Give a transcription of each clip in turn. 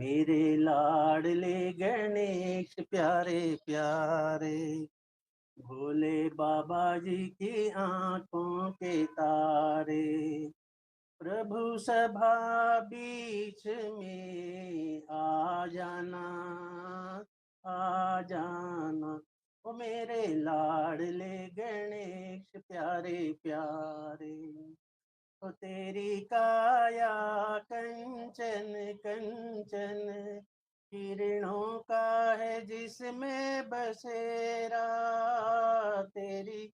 मेरे लाडले गणेश प्यारे प्यारे, भोले बाबा जी की आंखों के तारे। प्रभु सभा बीच में आ जाना, आ जाना। ओ मेरे लाडले गणेश प्यारे प्यारे। ओ तेरी काया कंचन कंचन, किरणों का है जिसमें बसेरा। तेरी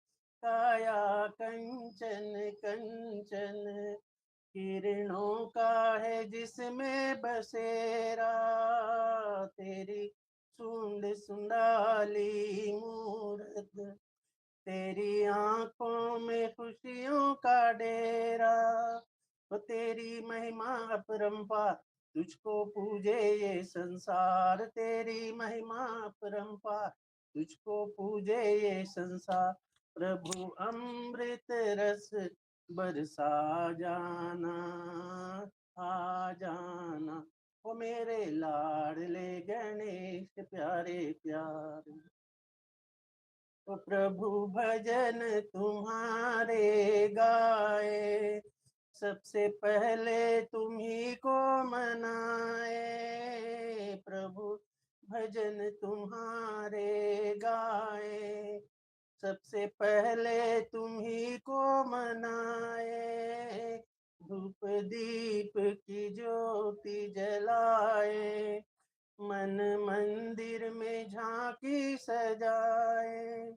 काया कंचन कंचन, किरणों का है जिसमें बसेरा। तेरी सूंड सुंडाली मूरत, तेरी आंखों में खुशियों का डेरा। वो तेरी महिमा अपरंपार, तुझको पूजे ये संसार। तेरी महिमा अपरंपार, तुझको पूजे ये संसार। प्रभु अमृत रस बरसा जाना, आ जाना। वो मेरे लाडले गणेश प्यारे प्यारे। तो प्रभु भजन तुम्हारे गाए, सबसे पहले तुम्ही को मनाए। प्रभु भजन तुम्हारे गाए, सबसे पहले तुम्ही को मनाए। धूप दीप की ज्योति जलाए, मन मंदिर में झांकी सजाए।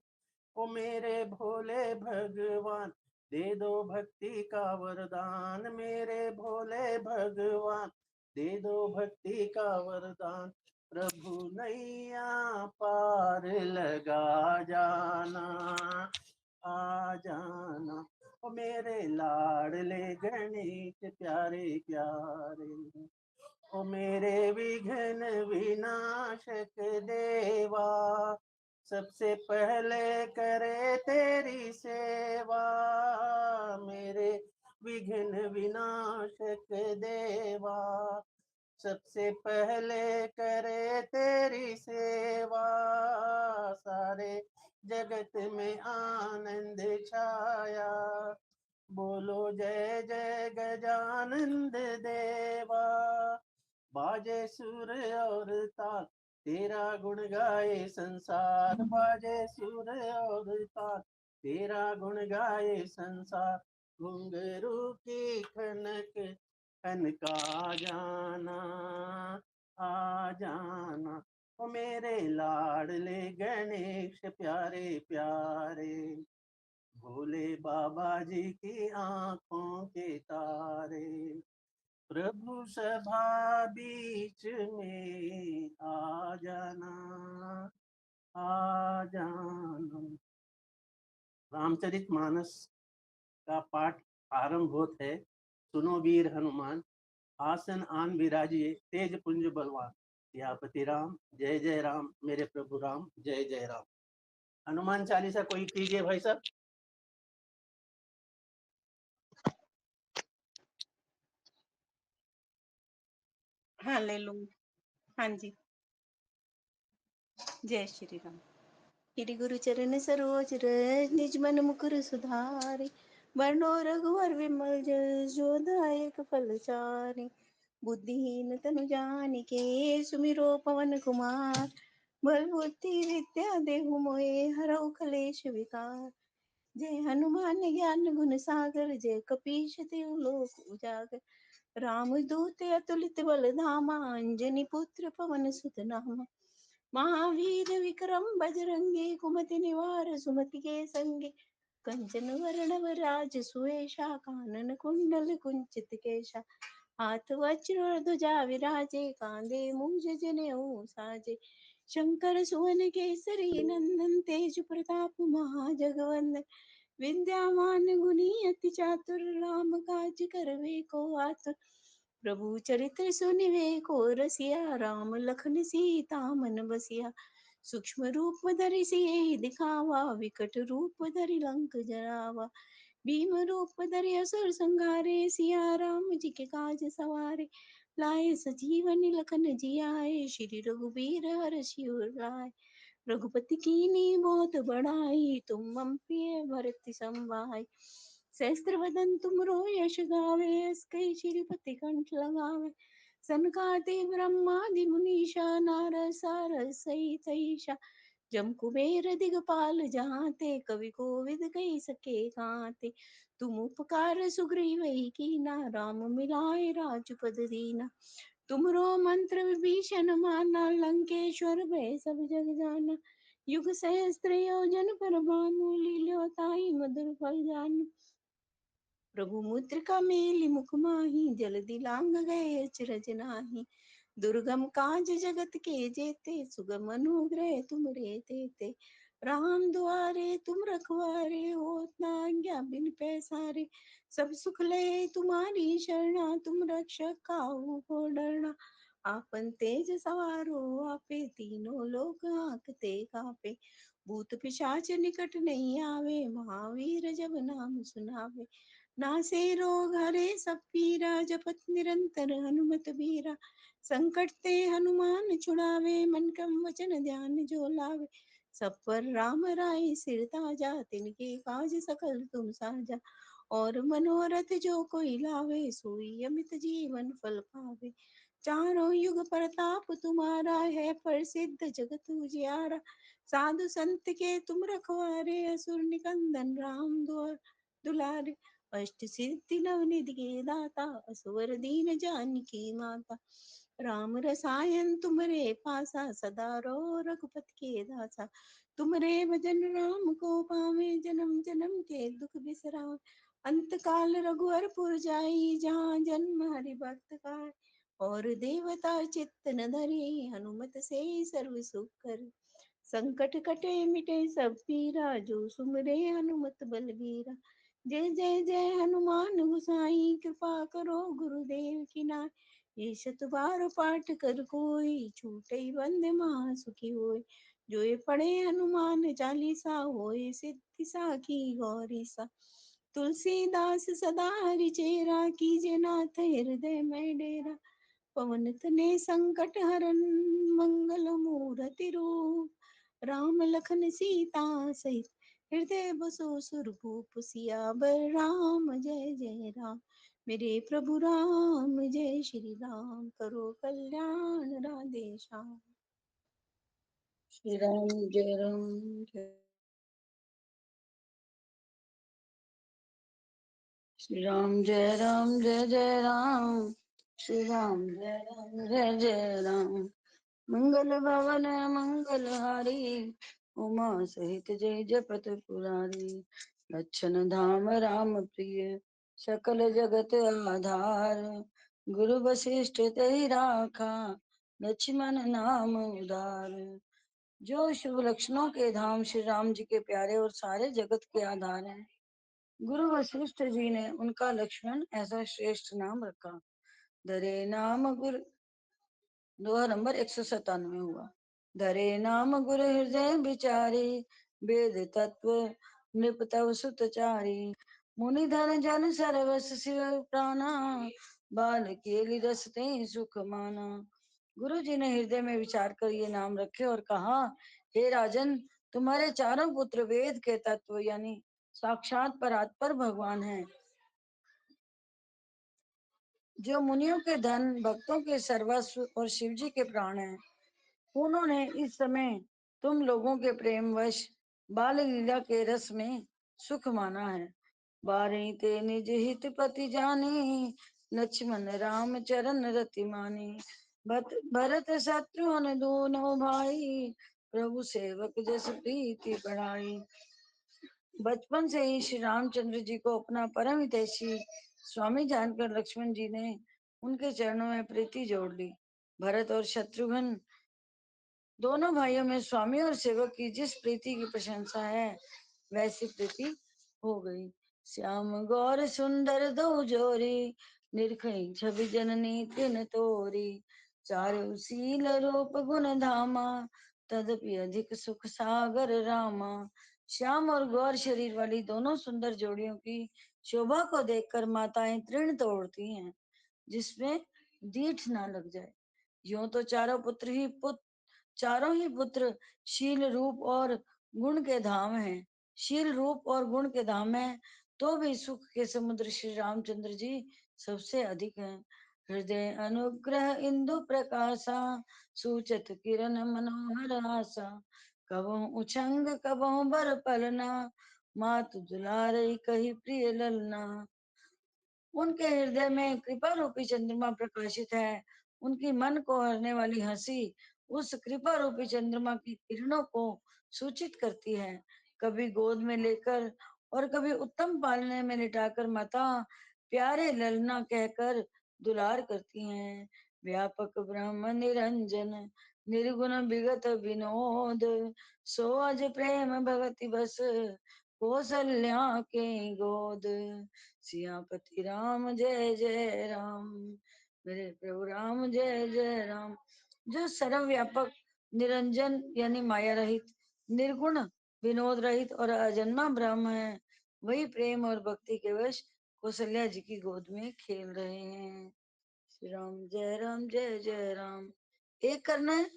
ओ मेरे भोले भगवान, दे दो भक्ति का वरदान। मेरे भोले भगवान, दे दो भक्ति का वरदान। प्रभु नैया पार लगा जाना, आ जाना। ओ मेरे लाडले गणेश प्यारे प्यारे। ओ मेरे विघ्न विनाशक देवा, सबसे पहले करे तेरी सेवा। मेरे विघ्न विनाशक देवा, सबसे पहले करे तेरी सेवा। सारे जगत में आनंद छाया, बोलो जय जय गजानंद देवा। बाजे सुर और ताल, तेरा गुण गाए संसार। बाजे सुर और ताल, तेरा गुण गाए संसार। घुंघरू की खनक खनका जाना, आ जाना। ओ मेरे लाडले गणेश प्यारे प्यारे, भोले बाबा जी की आंखों के तारे। प्रभु सभा बीच में आ जाना, आ जाना। रामचरितमानस का पाठ आरंभ होत है। सुनो वीर हनुमान, आसन आन विराजिए, तेज पुंज बलवान। सियापति राम जय जय राम, मेरे प्रभु राम जय जय राम। हनुमान चालीसा कोई कीजिए भाई साहब। हालेलुया। हाँ जी, जय श्री राम। श्री गुरु चरण सरोज रज, निज मन मुकुर सुधारि। बरनो रघुवर विमल जस, जो दायक फल चारि। बुद्धिहीन तनु जानिके, सुमिरो पवन कुमार। बल बुद्धि विद्या देहु मोहे, हरऊ कलेश विकार। जय हनुमान ज्ञान गुण सागर, जय कपीश तिहु लोक उजागर। रामदूत अतुलित बल धामा, अंजनी पुत्र पवन सुत नामा। महावीर विक्रम बजरंगी, कुमति निवार सुमति के संगे। कंचन वरण वराज सुवेशा, कानन कुंडल कुंचित केशा। हाथ वज्र ध्वजा विराजे, कांधे मूज जनेऊ साजे। शंकर सुवन केसरी नंदन, तेज प्रताप महाजगवंदन। विद्यावान गुणी अति चातुर, राम काज करवे को आतुर। प्रभु चरित्र सुनिवे को रसिया, राम लखन सीता मन बसिया। सूक्ष्म रूप धरि सियहि दिखावा, विकट रूप धरि लंक जरावा। भीम रूप धरि असुर संहारे, सिया राम जी के काज सवारे। लाए सजीवन लखन जियाए, श्री रघुबीर हर्षि उर लाए। रघुपति कीन्ही बहुत बड़ाई, तुम मम प्रिय भरत संभाई। सहस्त्र वदन तुमरो यश गावे, अस कई श्रीपति कंठ लगावे। सनकादिक ब्रह्मादि मुनीषा, नारद सारद सहित ईशा। जम कुबेर दिगपाल जहाते, कवि कोविद कही सके कांते। तुम उपकार सुग्रीव ही कीना, राम मिलाए राजपद दीना। तुमरो मंत्र विभीषण माना, लंकेश्वर भय सब जग जाना। युग सहस्त्र योजन पर भानु, लील्यो ताहि मधुर फल जानु। प्रभु मुद्रिका मेलि मुख माहि, जलदि लांघ गए अचरज नाहि। दुर्गम काज जगत के जेते, सुगम अनुग्रह तुमरे तेते। राम दुआरे तुम रखवारे, होत न आज्ञा बिन पैसारे। सब सुख लय तुम्हारी शरणा, तुम रक्षक काहू को डरना। आपन तेज सवारो आपे, तीनों लोक हांकते कापे। भूत पिशाच निकट नहीं आवे, महावीर जब नाम सुनावे। नासे रोग हरे सब पीरा, जपत निरंतर हनुमत बीरा। संकट ते हनुमान छुड़ावे, मन क्रम वचन ध्यान जो लावे। सब पर राम राय सिर ताजा, तिनके काज सकल तुम साजा। और मनोरथ जो कोई लावे, सोई अमित जीवन फल पावे। चारों युग प्रताप तुम्हारा है, प्रसिद्ध जगत उजियारा। साधु संत के तुम रखवारे, असुर निकंदन राम दुलारे। अष्ट सिद्धि नव निधि के दाता, असवर दीन जानकी माता। राम रसायन तुमरे पासा, सदा रो रघुपति के दासा। तुमरे भजन राम को पावे, जन्म जन्म के दुख बिसरावे। अंत काल रघुवरपुर जाई, जहाँ जन्म हरि भक्त का। और देवता चित्त न धरे, हनुमत से सर्व सुख करे। संकट कटे मिटे सब पीरा, जो सुमरे हनुमत बलबीरा। जय जय जय हनुमान गोसाई, कृपा करो गुरुदेव की नाय। ये शत बार पाठ कर कोई, छूटे बंद महा सुखी होय। जो ये पढ़े हनुमान चालीसा, होए सिद्धि साखी गौरी सा। तुलसीदास सदा हरिचेरा, कीजे नाथ हृदय में डेरा। पवन तने संकट हरन, मंगल मूरति रूप। राम लखन सीता सहित, हृदय बसो सुरभूप। सियावर राम जय जय राम, मेरे प्रभु राम जय श्री राम। करो कल्याण राधे श्याम। श्री राम जय राम जय श्री राम जय राम जय जय राम। श्री राम जय राम जय जय राम। मंगल भवन मंगल हारी, उमा सहित जय जपत पुरारी। लक्षण धाम राम प्रिय, सकल जगत आधार। गुरु वशिष्ठ तेहि राखा, लक्ष्मण नाम उदार। जो शुभ लक्षणों के धाम श्री राम जी के प्यारे और सारे जगत के आधार हैं, गुरु वशिष्ठ जी ने उनका लक्ष्मण ऐसा श्रेष्ठ नाम रखा। धरे नाम गुरु, दोहा नंबर 197 हुआ। धरे नाम गुरु हृदय विचारी, वेद तत्व नृप तव सुतचारी। मुनि धन जन सरवस शिव प्राणा, बाल केली रसते सुख माना। गुरु जी ने हृदय में विचार कर ये नाम रखे और कहा, हे राजन, तुम्हारे चारों पुत्र वेद के तत्व यानी साक्षात परात्पर भगवान हैं, जो मुनियों के धन, भक्तों के सर्वस्व और शिव जी के प्राण हैं। उन्होंने इस समय तुम लोगों के प्रेम वश बाल लीला के रस में सुख माना है। बारही ते निज हित पति जानी, लक्ष्मण राम चरण रति मानी। भरत शत्रुघ्न दोनों भाई, प्रभु सेवक जस प्रीति बढ़ाई। बचपन से ही श्री रामचंद्र जी को अपना परम हितैषी स्वामी जानकर लक्ष्मण जी ने उनके चरणों में प्रीति जोड़ ली। भरत और शत्रुघ्न दोनों भाइयों में स्वामी और सेवक की जिस प्रीति की प्रशंसा है, वैसी प्रीति हो गई। श्याम गौर सुंदर दो जोरी, निरखई छवि जननी तिन तोरी। चारु शील रूप गुण धामा, तदपि अधिक सुख सागर रामा। श्याम और गौर शरीर वाली दोनों सुंदर जोड़ियों की शोभा को देखकर माताएं तृण तोड़ती हैं, जिसमें दीठ ना लग जाए। यूं तो चारों ही पुत्र शील रूप और गुण के धाम हैं। शील रूप और गुण के धाम है, तो भी सुख के समुद्र श्री रामचंद्र जी सबसे अधिक हैं। हृदय अनुग्रह इंदु प्रकाशा, सूचत किरण मनोहर आशा। कबहु उछंग कबहु बर पलना, मातु दुलारे कही प्रिय ललना। उनके हृदय में कृपा रूपी चंद्रमा प्रकाशित है। उनकी मन को हरने वाली हंसी उस कृपा रूपी चंद्रमा की किरणों को सूचित करती है। कभी गोद में लेकर और कभी उत्तम पालने में लिटाकर माता प्यारे ललना कहकर दुलार करती हैं। व्यापक ब्रह्म निरंजन, निर्गुण विगत विनोद, सो अज प्रेम भगति बस, कौशल्या के गोद। सियापति राम जय जय राम, मेरे प्रभु राम जय जय राम। जो सर्वव्यापक, निरंजन यानी माया रहित, निर्गुण विनोद रहित और अजन्मा ब्रह्म है, वही प्रेम और भक्ति के वश कौशल्या जी की गोद में खेल रहे हैं। श्री राम जय जय राम। एक करना है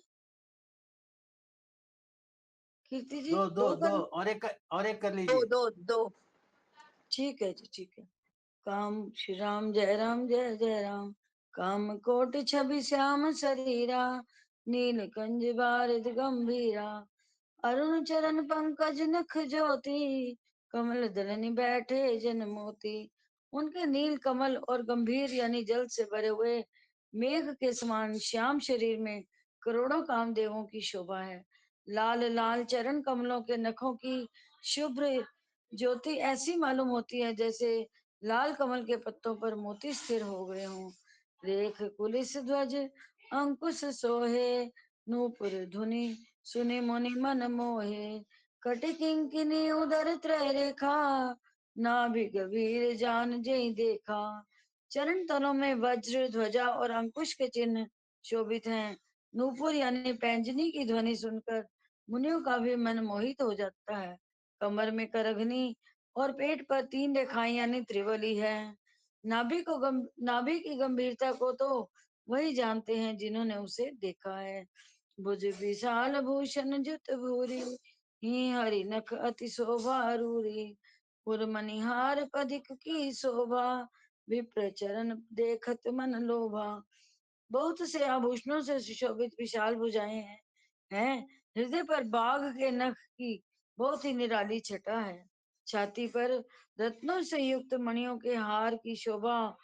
कीर्ति जी, दो दो दो दो, करना, और एक कर दो लीजिए। दो दो। ठीक है जी, ठीक है। काम श्री राम जय जय राम। काम कोटि छवि श्याम शरीरा, नील कंज बारिद गंभीरा। अरुण चरण पंकज नख ज्योति, कमल दलनि बैठे जन मोती। उनके नील कमल और गंभीर यानी जल से भरे हुए मेघ के समान श्याम शरीर में करोड़ों कामदेवों की शोभा है। लाल लाल चरण कमलों के नखों की शुभ्र ज्योति ऐसी मालूम होती है जैसे लाल कमल के पत्तों पर मोती स्थिर हो गए हों। रेख कुलिस ध्वज अंकुश सोहे, नूपुर धुनि सुनि मुनि मन मोहे। कटि किंकिनी उदर त्रय रेखा, नाभि गभीर जान जेहि देखा। चरण तलों में वज्र ध्वजा और अंकुश के चिन्ह शोभित हैं। नूपुर यानी पैंजनी की ध्वनि सुनकर मुनियों का भी मन मोहित हो जाता है। कमर में करघनी और पेट पर 3 रेखाएं यानी त्रिवली है। नाभि की गंभीरता को तो वही जानते हैं जिन्होंने उसे देखा है। भुज विशाल भूषण जुत भूरी, ही हरि नख अति शोभा रूरी। पुर मनिहार पदिक की शोभा, विप्र चरण देखत मन लोभा। बहुत से आभूषणों से सुशोभित विशाल भुजाएं हैं। हृदय पर बाघ के नख की बहुत ही निराली छटा है। छाती पर रत्नों से युक्त मणियों के हार की शोभा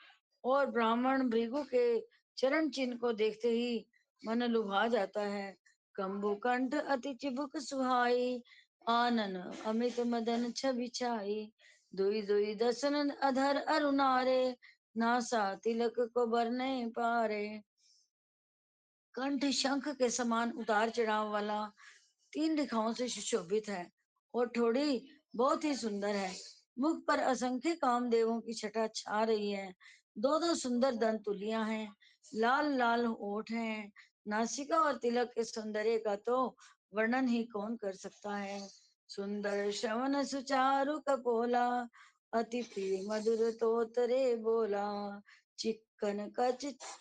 और ब्राह्मण भृगु के चरण चिन्ह को देखते ही मन लुभा जाता है। कंबु कंठ अति चिबुक सुहाई, आनन अमित मदन छवि छाई। दुई दुई दसन अधर अरुणारे, नासा तिलक को बरने पारे। कंठ शंख के समान उतार चढ़ाव वाला 3 रेखाओं से सुशोभित है और ठोड़ी बहुत ही सुंदर है। मुख पर असंख्य कामदेवों की छटा छा रही है। 2 2 सुंदर दंतुलियां हैं, लाल लाल होठ हैं। नासिका और तिलक के सौंदर्य का तो वर्णन ही कौन कर सकता है। सुंदर श्रवण सुचारु कपोला, अति प्रिय मधुर तोतरे बोला। चिक्कन का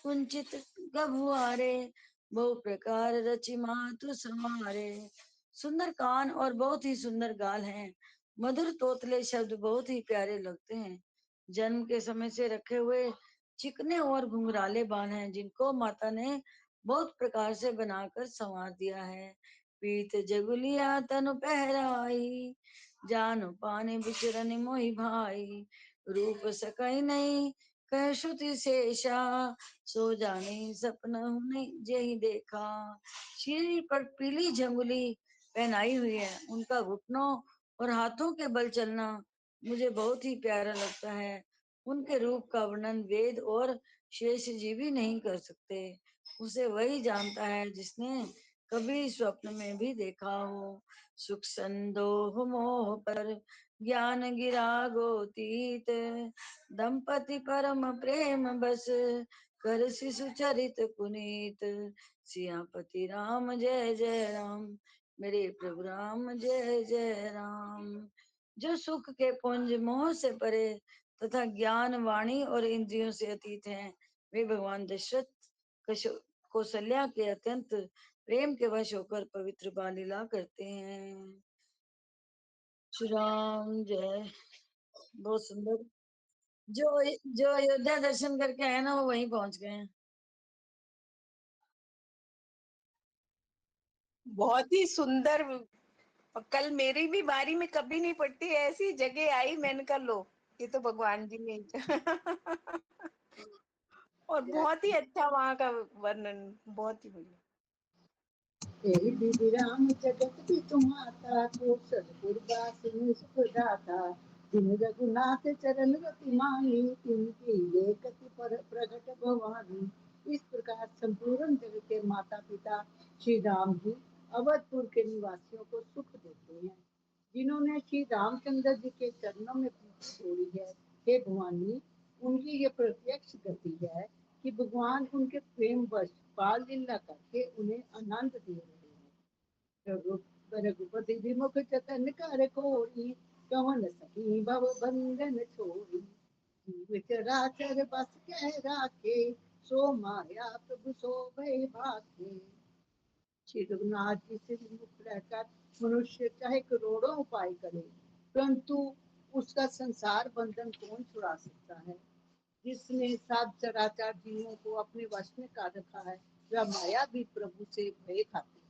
कुंचित गभुआरे, बहु प्रकार रचि मातु समारे। सुंदर कान और बहुत ही सुंदर गाल हैं। मधुर तोतले शब्द बहुत ही प्यारे लगते हैं। जन्म के समय से रखे हुए चिकने और घुंघराले बाल हैं, जिनको माता ने बहुत प्रकार से बनाकर संवार दिया है। पीत जगुलिया तनु पहराई, जानु पानी बिचरन मोहि भाई। रूप सकई नहीं कह श्रुति शेषा, सो जाने सपना नहीं जेहि देखा। शरीर पर पीली झंगुली पहनाई हुई है। उनका घुटनों और हाथों के बल चलना मुझे बहुत ही प्यारा लगता है। उनके रूप का वर्णन वेद और शेष जी भी नहीं कर सकते। उसे वही जानता है जिसने कभी स्वप्न में भी देखा हो। सुख संदोह मोह पर ज्ञान गिरा गोतीत, दंपति परम प्रेम बस कर शिशु चरित पुनीत। सियापति राम जय जय राम, मेरे प्रभु राम जय जय राम। जो सुख के पुंज मोह से परे तथा ज्ञान वाणी और इंद्रियों से अतीत हैं, वे भगवान दशरथ कौशल्या के अत्यंत प्रेम के वश होकर पवित्र बाल लीला करते हैं। श्री राम जय। बहुत सुंदर। जो जो अयोध्या दर्शन करके आए ना वो वहीं पहुंच गए हैं। बहुत ही सुंदर। कल मेरी भी बारी में कभी नहीं पड़ती ऐसी जगह आई, मैंने कहा लो ये तो भगवान जी ने और बहुत ही अच्छा वहां का वर्णन, बहुत ही बढ़िया। तेरी विधि राम जगत भी तुम्हाता कौशलपुर वासिनी सुखदाता जिन रघुनाथ चरण रति माही तिनकी लेखति पर प्रगट भवानी। इस प्रकार संपूर्ण जगत के माता पिता श्री राम जी अवधपुर के निवासियों को सुख देते हैं, जिन्होंने श्री रामचंद्र जी के चरणों में प्रीति जोड़ी है। हे भवानी, उनकी ये प्रत्यक्ष गति है कि भगवान उनके प्रेम वश बाल लीला करके उन्हें आनंद दे रहे हैं। रघुपति विमुख चतन कर कोई कवन सखी भव बंधन छोड़ी। जीव चराचर बस कह राखे सो माया प्रभु सो भय भाखे। श्री रघुनाथ जी से विमुख रहकर मनुष्य चाहे करोड़ों उपाय करे, परंतु उसका संसार बंधन कौन छुड़ा सकता है। जिसने सब चराचर जीवों को अपने वश में कर रखा है, वह माया भी प्रभु से भय खाती है।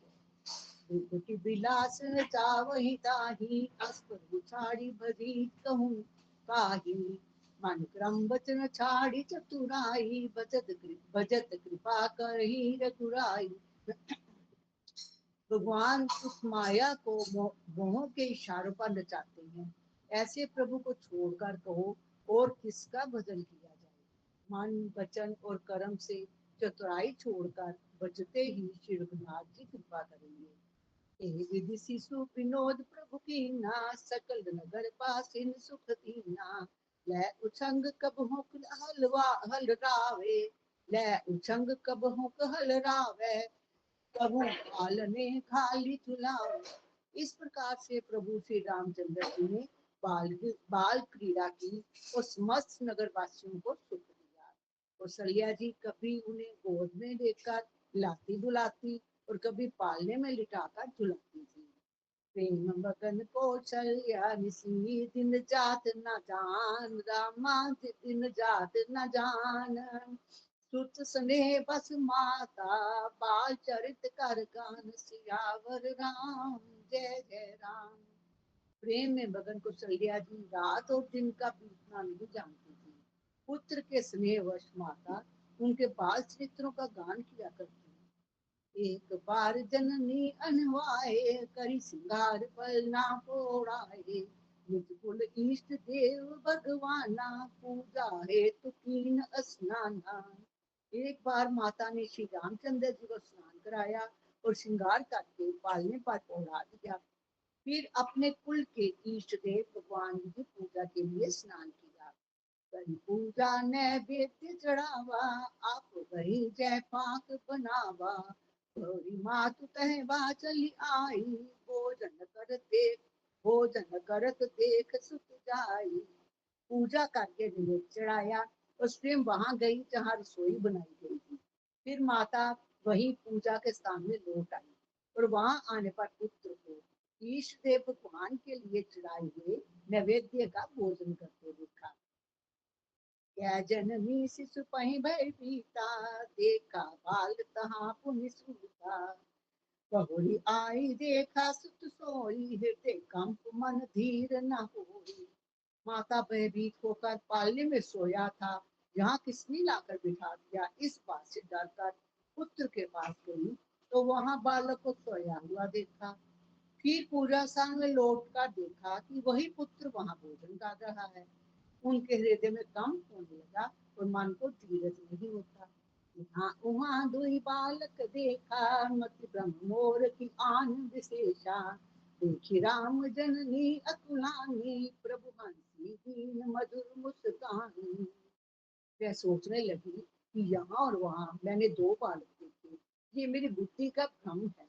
दुर्गति विलास चावहि ताहि अस प्रभु छाड़ी भरी कहूँ काहि। मन क्रम वचन छाड़ी चतुराई भजत कृपा करहि रघुराई। भगवान उस माया को मोह के इशारों पर नचाते हैं। ऐसे प्रभु को छोड़कर कहो और किसका भजन किया जाए। मन वचन और कर्म से चतुराई छोड़कर बचते ही श्री रघुनाथ जी कृपा करेंगे। एहि विधि शिशु विनोद प्रभु की ना सकल नगर पासिन सुख दीना। लै उछंग कब हुक हल रावे लै उछंग कब हुक हल रावे प्रभु पालने खाली चुनाव। इस प्रकार से प्रभु श्री रामचंद्र जी ने बाल क्रीड़ा की और समस्त नगर वासियों को सुख दिया। और सलिया जी कभी उन्हें गोद में लेकर लाती डुलाती और कभी पालने में लिटाकर झुलाती थी। प्रेम मगन कौशल्या निसी दिन जात न जान रामा दिन जात न जान। सुत स्नेह बस माता बाल चरित कर गान सियावर राम जय जय राम। प्रेम में मगन कौशल्या जी रात और दिन का बीतना नहीं जानती थी। पुत्र के स्नेहवश माता उनके बाल चरित्रों का गान किया करती। एक बार जननी अनवाए करी सिंगार पल ना पोड़ाए। मुझकुल इष्ट देव भगवाना पूजा है तो कीन स्नाना। एक बार माता ने श्री रामचंद्र जी को स्नान कराया और श्रृंगार करके पालने पर पौड़ा दिया। फिर अपने कुल के इष्ट देव भगवान की पूजा के लिए स्नान किया। करी पूजा नैवेद्य चढ़ावा आप वही जय पाक बनावा। गौरी मातु तहवा चली आई भोजन करत देख सुत जाई। पूजा करके नैवेद्य चढ़ाया और स्वयं वहां गई जहाँ रसोई बनाई गई थी। फिर माता वही पूजा के स्थान में लौट आई और वहां आने पर पुत्र को ईश देव भगवान के लिए चढ़ाए हुए नैवेद्य का भोजन करते देखा। क्या जननी शिशु पही भय पीता देखा बाल तहाँ पुनि सूता। बहुरी आई देखा सुत सोई हृदय कंप मन धीर न होई। माता भयभीत होकर पालने में सोया था, यहाँ किसने लाकर बिठा दिया। इस बात से डरकर पुत्र के पास गई तो वहां बालक को सोया हुआ देखा। फिर पूजा स्थान में लौट कर देखा कि वही पुत्र वहां भोजन कर रहा है। उनके हृदय में कंप होने लगा और मन को धीरज नहीं होता। यहाँ वहाँ दुई बालक देखा मति ब्रह्म मोर की आन विशेषा। देखी राम जननी अकुलानी प्रभु हंसी दीन मधुर मुस्कानी। वह सोचने लगी कि यहाँ और वहाँ मैंने दो बालक देखे, ये मेरी बुद्धि का भ्रम है।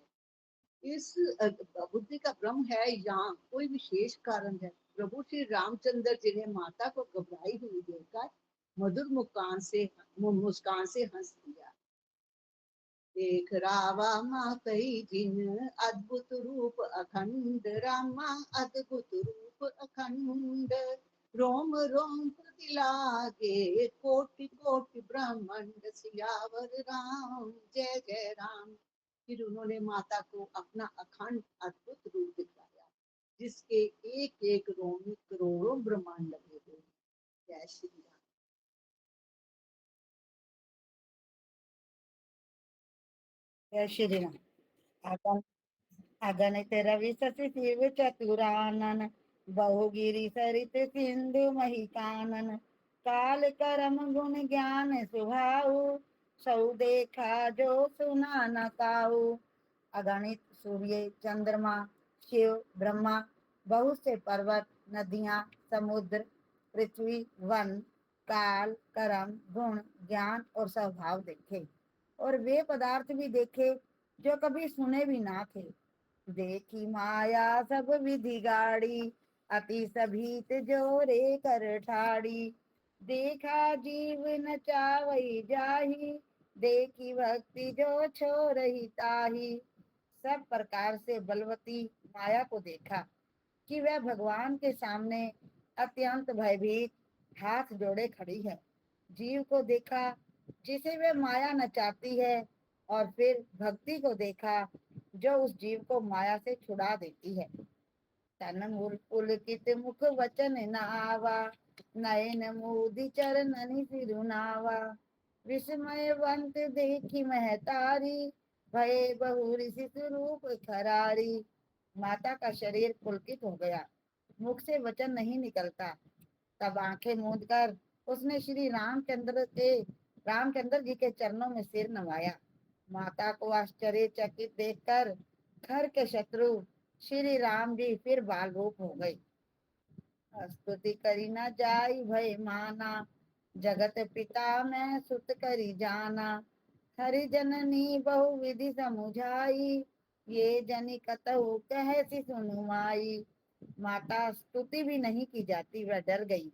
इस बुद्धि का भ्रम है या कोई विशेष कारण है। प्रभु श्री रामचंद्र जी ने माता को घबराई हुई देखकर मधुर मुस्कान से हंस दिया। देख रावा माँ कई जिन अद्भुत रूप अखंड, रामा अद्भुत रूप अखंड। रोम रोम प्रति लागे कोटि कोटि ब्रह्मांड, सियावर राम जय जय राम। फिर उन्होंने माता को अपना अखंड अद्भुत रूप दिखाया, जिसके एक एक रोम में करोड़ों ब्रह्मांड लगे हुए। जय श्री राम। जय श्री राम। अगन अगणित रवि शशि शिव चतुरानन, बहुगिरि सरित सिंधु मही कानन। काल करम गुण ज्ञान सुभाऊ, सौ देखा जो सुना न काऊ। अगणित सूर्य चंद्रमा शिव ब्रह्मा, बहुत से पर्वत नदियां समुद्र पृथ्वी वन काल कर्म गुण ज्ञान और स्वभाव देखे, और वे पदार्थ भी देखे जो कभी सुने भी ना थे। देखी माया सब विधि गाड़ी, अति सभीत जोरे कर ठाड़ी। देखा जीव न चावई जाही, देखी भक्ति जो छोरही ताही। सब प्रकार से बलवती माया को देखा कि वह भगवान के सामने अत्यंत भयभीत हाथ जोड़े खड़ी है। जीव को देखा जिसे वह माया नचाती है, और फिर भक्ति को देखा जो उस जीव को माया से छुड़ा देती है। तन मूल पुलकित मुख वचन नावा, नयन मोदी चरणनि सिरुनावा। विस्मयवंत देखी महतारी, भये बहु ऋषि स्वरूप खरारी। माता का शरीर पुलकित हो गया, मुख से वचन नहीं निकलता। तब आंखें मूंद कर उसने श्री रामचंद्र जी के चरणों में सिर नवाया। माता को आश्चर्यचकित देखकर घर के शत्रु श्री राम जी फिर बाल रूप हो गए। स्तुति करी न जाई भय माना, जगत पिता मैं सुत करी जाना। हरि जननी बहु विधि समुझाई, ये जनी कतहु कहसी सुनु माई। माता स्तुति भी नहीं की जाती, वह डर गई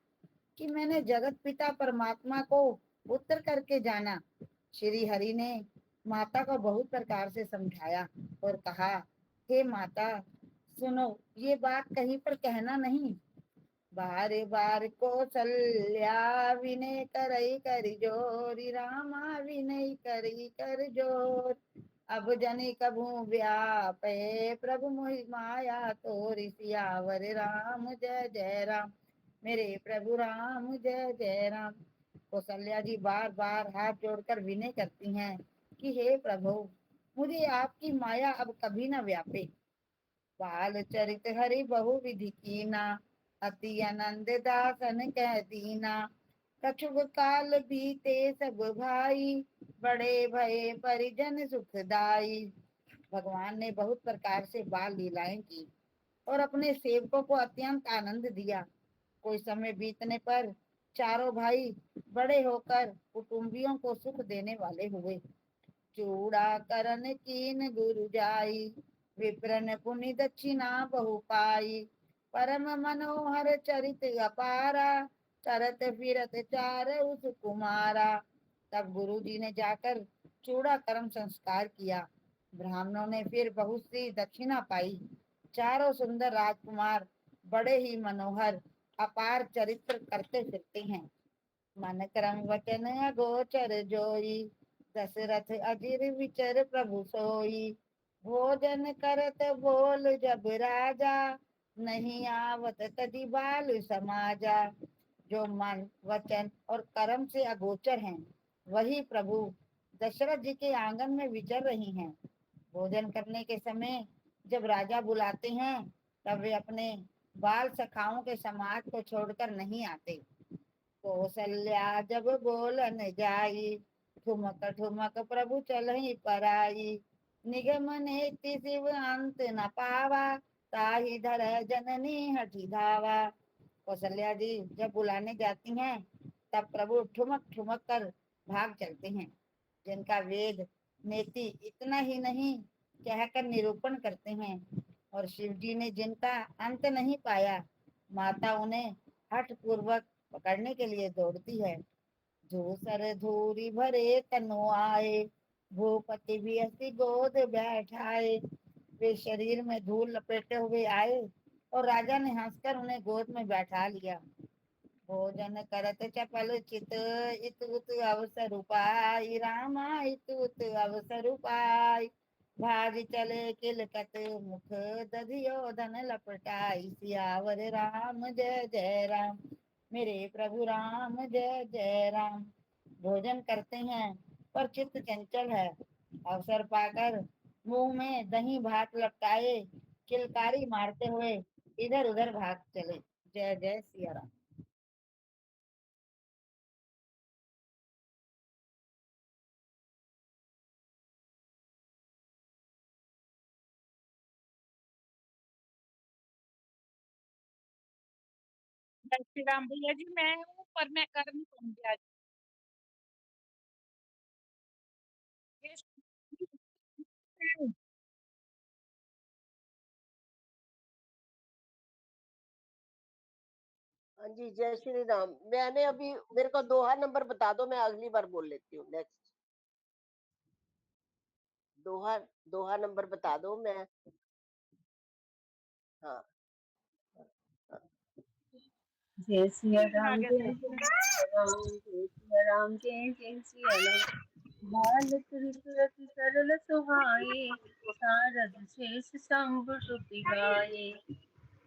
कि मैंने जगत पिता परमात्मा को उत्तर करके जाना। श्री हरि ने माता को बहुत प्रकार से समझाया और कहा, हे माता सुनो, ये बात कहीं पर कहना नहीं। बार बार कौशल्या विनय करई कर जोरी, रामा विनय करई कर जोर। अब जनि कभू व्यापे प्रभु मोहि माया तोरि, सियावर राम जय जय राम। मेरे प्रभु राम जय जय राम। कौशल्या जी बार बार हाथ जोड़कर विनय करती हैं कि हे प्रभु, मुझे आपकी माया अब कभी न व्यापे। बाल चरित हरि बहु विधि कीना, अति आनंद दासन कह दीना। कछुक काल बीते सब भाई, बड़े भये परिजन सुखदाई। भगवान ने बहुत प्रकार से बाल लीलाएं की और अपने सेवकों को अत्यंत आनंद दिया। कोई समय बीतने पर चारों भाई बड़े होकर कुटुंबियों को सुख देने वाले हुए। चूड़ा करन कीन गुरु जाई, विप्रन पुनि दक्षिणा बहु पाई। परम मनोहर चरित अपारा, चरत फिरत चारउ सुकुमारा। तब गुरु जी ने जाकर चूड़ा कर्म संस्कार किया। ब्राह्मणों ने फिर बहुत सी दक्षिणा पाई। चारों सुंदर राजकुमार बड़े ही मनोहर अपार चरित्र करते फिरते हैं। मन क्रम वचन अगोचर जोई, दशरथ अजिर विचर प्रभु सोई। भोजन करत बोल जब राजा, नहीं आवत तदि बाल समाजा। जो मन वचन और कर्म से अगोचर हैं, वही प्रभु दशरथ जी के आंगन में विचर रही हैं। भोजन करने के समय जब राजा बुलाते हैं, तब वे अपने बाल सखाओं के समाज को छोड़कर नहीं आते। कौशल्या जब बोलन जाई, ठुमक ठुमक प्रभु चलहि पराई। निगम नेति शिव अंत न पावा, ताहि धर जननी हठी धावा। कौशल्या जी जब बुलाने जाती हैं, तब प्रभु ठुमक ठुमक कर भाग चलते हैं। जिनका वेद नेति इतना ही नहीं कहकर निरूपण करते हैं, और शिव जी ने जिनका अंत नहीं पाया, माता उन्हें हठ पूर्वक पकड़ने के लिए दौड़ती है। जो सर धूरी भरे तनु आए, भूपति भी ऐसी गोद बैठाए। वे शरीर में धूल लपेटे हुए आए और राजा ने हंसकर उन्हें गोद में बैठा लिया। भोजन करत चपल चित, इत उत अवसर उपाय, रामा इत उत अवसर उपाय। भाग चले किलकत मुख, दधियो धन लपटाई। सियावर राम जय जय राम, मेरे प्रभु राम जय जय राम। भोजन करते हैं पर चित्त चंचल है। अवसर पाकर मुंह में दही भात लपटाए, किलकारी मारते हुए इधर उधर भाग चले। जय जय सिया राम। जय श्री राम भैया जी, मैं हूँ पर मैं कर नहीं पाऊंगी आज। हाँ जी, जय श्री राम। मैंने अभी, मेरे को दोहा नंबर बता दो, मैं अगली बार बोल लेती हूँ। नेक्स्ट दोहा, दोहा नंबर बता दो। मैं, हाँ, हाँ। जय सिया राम आगे जय से जय सिया राम, जय सिया राम जय जय सिया राम। बाल त्रिपुरति सरल सुहाए, सारद शेष शंभु श्रुति गाये।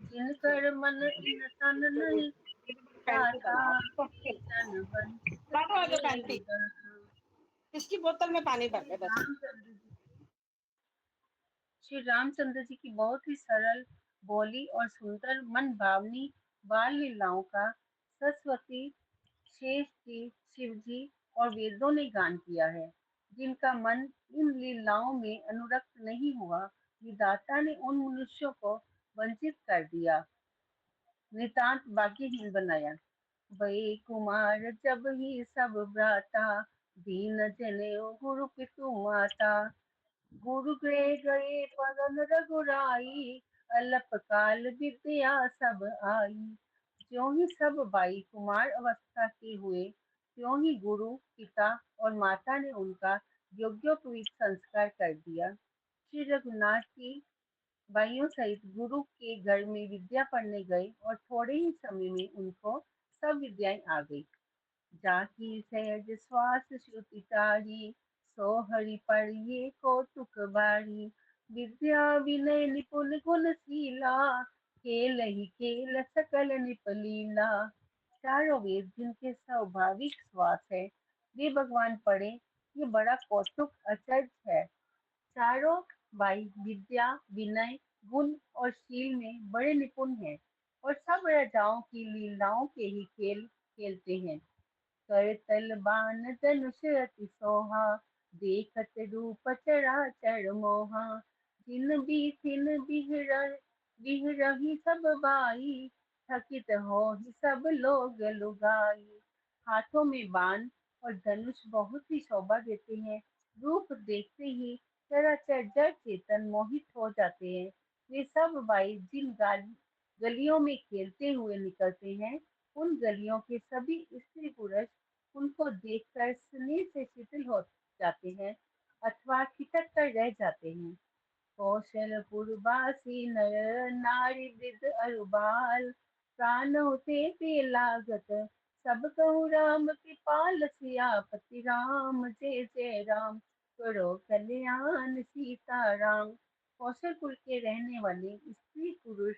जिनकर मन इन तन नहीं पैंटी जाता, बनाओ। जन वंचित बाबू आ जाओ, ते पैंटी विदाता। इसकी बोतल में पानी भर श्री ले बस। रामचंद्र जी, श्री रामचंद्र जी की बहुत ही सरल बोली और सुंदर मन भावनी बाल लीलाओं का सरस्वती, शेष जी, शिव जी और वेदों ने गान किया है। जिनका मन इन लीलाओं में अनुरक्त नहीं हुआ, विधाता ने उन मनुष्यों को वंचित कर दिया, नितांत भाग्यहीन बनाया। वही कुमार जब ही सब भ्राता, दीन जनेऊ गुरु पितु माता। गुरु गृह गए पवन रघुराई, अल्पकाल विद्या सब आई। ज्यों ही सब भाई कुमार अवस्था के हुए, त्यों ही गुरु पिता और माता ने उनका यज्ञोपवीत संस्कार कर दिया। श्री रघुनाथ जी भाइयों सहित गुरु के घर में विद्या पढ़ने गए और थोड़े ही समय में उनको सब विद्याएं आ गई। जाकी सहज श्वास श्रुति तारी, सो हरि पर ये कौतुक बारी। विद्या विनय निपुण गुणशीला, खेल ही खेल सकल निपलीला। चारों वेद जिनके स्वाभाविक श्वास है, वे भगवान पढ़े, ये बड़ा कौतुक अचरज है। चारों भाई विद्या, विनय, गुण और शील में बड़े निपुण हैं और सब राजाओं की लीलाओं के ही खेल खेलते हैं। करतल बान धनुष अति सोहा, देखत रूप चराचर मोहा। जिन भी थिन बिहरहि सब बाई, थकित होहि सब लोग लुगाई। हाथों में बाण और धनुष बहुत ही शोभा देते हैं। रूप देखते ही चराचर जड़ चेतन मोहित हो जाते हैं। वे सब भाई जिन गलियों में खेलते हुए निकलते हैं, उन गलियों के सभी स्त्री पुरुष उनको देखकर स्नेह से शिथिल हो जाते हैं अथवा खिटक कर रह जाते हैं। कौशलपुरवासी नर नारी वृद्ध अरु बाल, प्राण होते पे लागत, सब कहु राम कृपाल। सियापति राम जय जय राम, करो कल्याण सीताराम। कौशलपुर के रहने वाले स्त्री पुरुष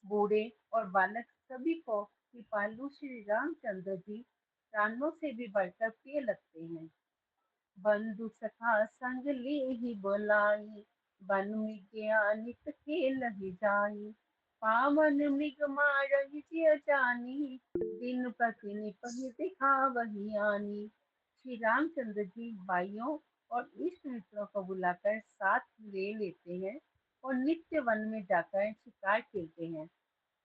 बूढ़े और बालक सभी को कृपालु श्री रामचंद्र जी प्राणों से भी बढ़कर प्रिय लगते हैं। बंधु सखा संग लेहि बोलाई, बन ज्ञानित खेल ही जाई। पावन मृग मारहि जिय जानी, दिन प्रतिनि पहि दिखावही आनी। श्री रामचंद्र जी भाइयों और इष्ट मित्रों को बुलाकर साथ ले लेते हैं और नित्य वन में जाकर शिकार खेलते हैं।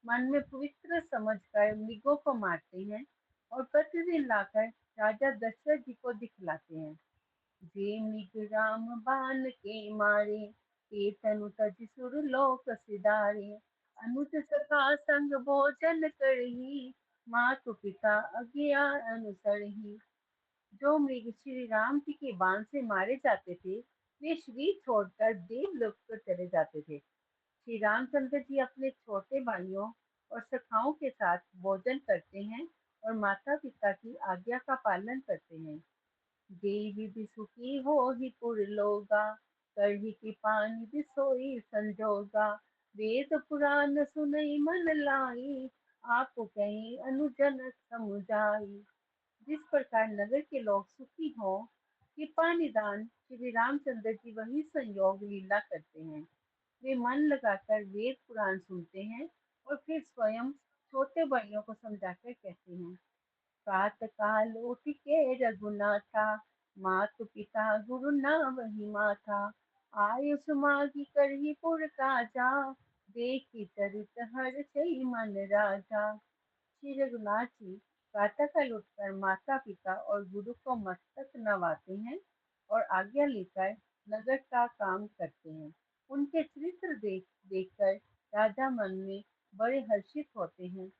मन में पवित्र समझकर मृगों को मारते हैं और प्रतिदिन लाकर राजा दशरथ जी को दिखलाते हैं। जे मृग राम बाण के मारे, ते तनु तज सुर लोक सिधारे। अनुज सखा संग भोजन करही, मातु पिता आज्ञा अनुसरही। जो मृग श्री राम जी के बाण से मारे जाते थे, वे शरीर छोड़कर देवलोक पर चले जाते थे। श्री रामचंद्र जी अपने छोटे भाइयों और सखाओं के साथ भोजन करते हैं और माता पिता की आज्ञा का पालन करते हैं। देवी भी सुखी हो ही पुर लोगा, करही की पानी भी सोई संजोगा। वेद पुराण सुनई मन लाई, आप कहीं अनुजन समुझाई। जिस प्रकार नगर के लोग सुखी हों, कृपा निदान श्री रामचंद्र जी वही संयोग लीला करते हैं। वे मन लगाकर वेद पुराण सुनते हैं और फिर स्वयं छोटे भाइयों को समझाकर कहते हैं। प्रात काल उठ के रघुनाथा, मातु पिता गुरु ना वही माथा। आयुष मागी करही पुर काजा, देखी चरित हर चई मन राजा। श्री रघुनाथ जी प्रातःकाल उठकर माता पिता और गुरु को मस्तक नवाते हैं और आज्ञा लेकर नगर का काम करते हैं। उनके चरित्र देखकर राजा मन में बड़े हर्षित होते हैं।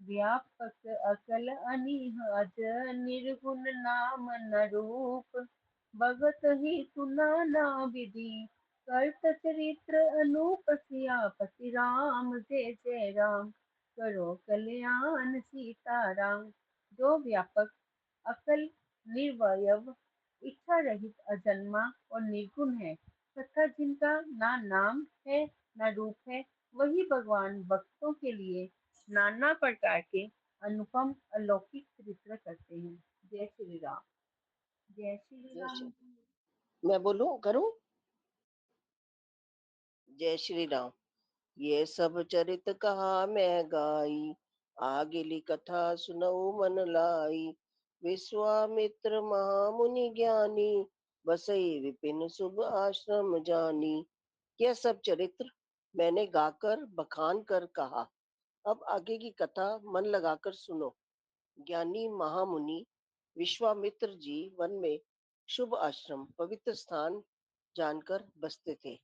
व्यापक अकल अनीह अज, निर्गुण नाम न रूप। भगत ही सुनाना विधि, कर्त चरित्र अनूप। सियापति राम जय जय राम, करो कल्याण सीताराम। जो व्यापक, अकल, निर्वयव, इच्छा रहित, अजन्मा और निर्गुण है तथा जिनका ना नाम है ना रूप है, वही भगवान भक्तों के लिए नाना प्रकार के अनुपम अलौकिक चरित्र करते हैं। जय श्री राम। जय श्री जय राम। श्री मैं बोलूं करूं जय श्री राम। ये सब चरित कहा मैं गाई, आगिली कथा सुनऊ मन लाई। विश्वामित्र महामुनि ज्ञानी, बसई विपिन शुभ आश्रम जानी। यह सब चरित्र मैंने गाकर बखान कर कहा। अब आगे की कथा मन लगाकर सुनो। ज्ञानी महामुनि विश्वामित्र जी वन में शुभ आश्रम पवित्र स्थान जानकर बसते थे।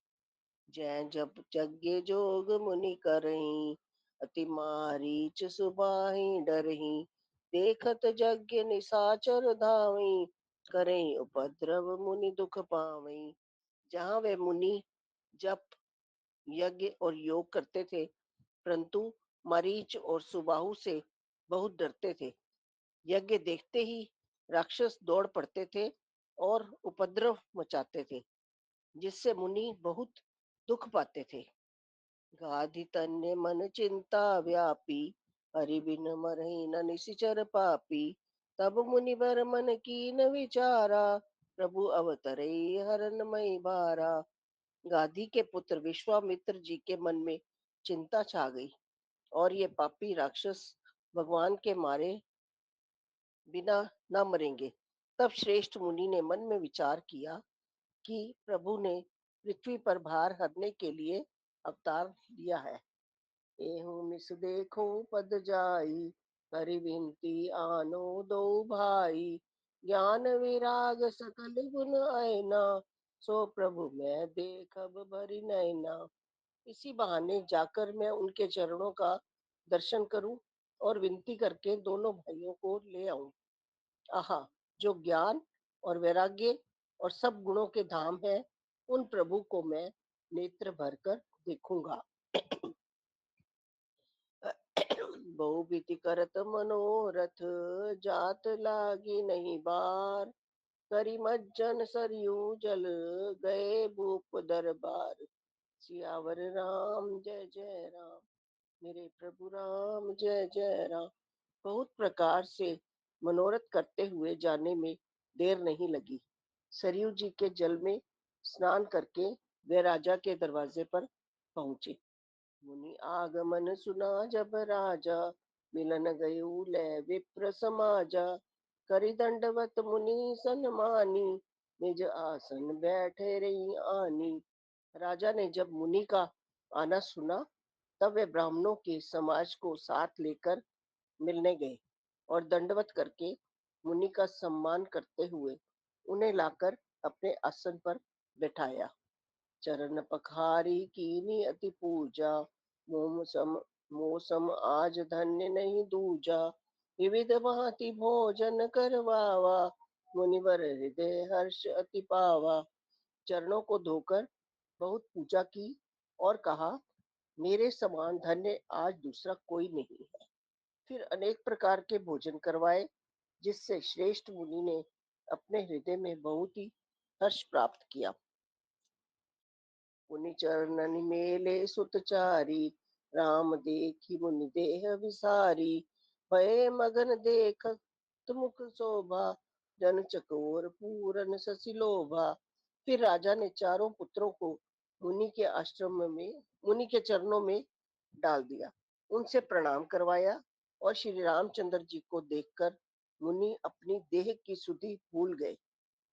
जय जब यज्ञ जोग मुनि करहीं, अति मारीच सुबाहि डरहीं। देखत यज्ञ निशाचर धावहीं, करहीं उपद्रव मुनि दुख पावहीं। जहाँ वे मुनि जप, यज्ञ और योग करते थे, परंतु मरीच और सुबाहु से बहुत डरते थे। यज्ञ देखते ही राक्षस दौड़ पड़ते थे और उपद्रव मचाते थे, जिससे मुनि बहुत दुख पाते थे। गाधि तन्य मन चिंता व्यापी, हरि बिन मरहि न निशिचर पापी। तब मुनि बर मन कीन विचारा, प्रभु अवतरे हरन मई भारा। गाधी के पुत्र विश्वामित्र जी के मन में चिंता छा गई और ये पापी राक्षस भगवान के मारे बिना न मरेंगे। तब श्रेष्ठ मुनि ने मन में विचार किया कि प्रभु ने पृथ्वी पर भार हरने के लिए अवतार लिया है। एहू मिस देखो पद जाई, करि विनती आनो दो भाई। ज्ञान विराग सकल गुण आयना, सो प्रभु मैं देखब भरी नैना। इसी बहाने जाकर मैं उनके चरणों का दर्शन करूं और विनती करके दोनों भाइयों को ले आऊं। आहा, जो ज्ञान और वैराग्य और सब गुणों के धाम है, उन प्रभु को मैं नेत्र भरकर देखूंगा। बहुविधि करत मनोरथ, जात लागी नहीं बार। करी मज्जन सरयू जल, गए भूप दरबार। सियावर राम जय जय राम, मेरे प्रभु राम जय जय राम। बहुत प्रकार से मनोरथ करते हुए जाने में देर नहीं लगी। सरयू जी के जल में स्नान करके वे राजा के दरवाजे पर पहुंचे। मुनि आगमन सुना जब राजा, मिलन गयु लै विप्र समाजा। करि दंडवत मुनि सन्मानी, निज आसन बैठे रही आनी। राजा ने जब मुनि का आना सुना, तब वे ब्राह्मणों के समाज को साथ लेकर मिलने गए और दंडवत करके मुनि का सम्मान करते हुए उन्हें लाकर अपने आसन पर बैठाया। चरण पखारी कीनी अति पूजा, मोसम आज धन्य नहीं दूजा। विविध भांति भोजन करवावा, मुनिवर हृदय हर्ष अति पावा। चरणों को धोकर बहुत पूजा की और कहा, मेरे समान धन्य आज दूसरा कोई नहीं है। फिर अनेक प्रकार के भोजन करवाए, जिससे श्रेष्ठ मुनि ने अपने हृदय में बहुत ही हर्ष प्राप्त किया। मुनि चरणन मेले सुतचारी, राम देखी मुनि देह विसारी। भय मगन देखत मुख शोभा, जन चकोर पूरन शशि लोभा। फिर राजा ने चारों पुत्रों को मुनि के आश्रम में, मुनि के चरणों में डाल दिया, उनसे प्रणाम करवाया और श्री रामचंद्र जी को देखकर मुनि अपनी देह की सुधि भूल गए।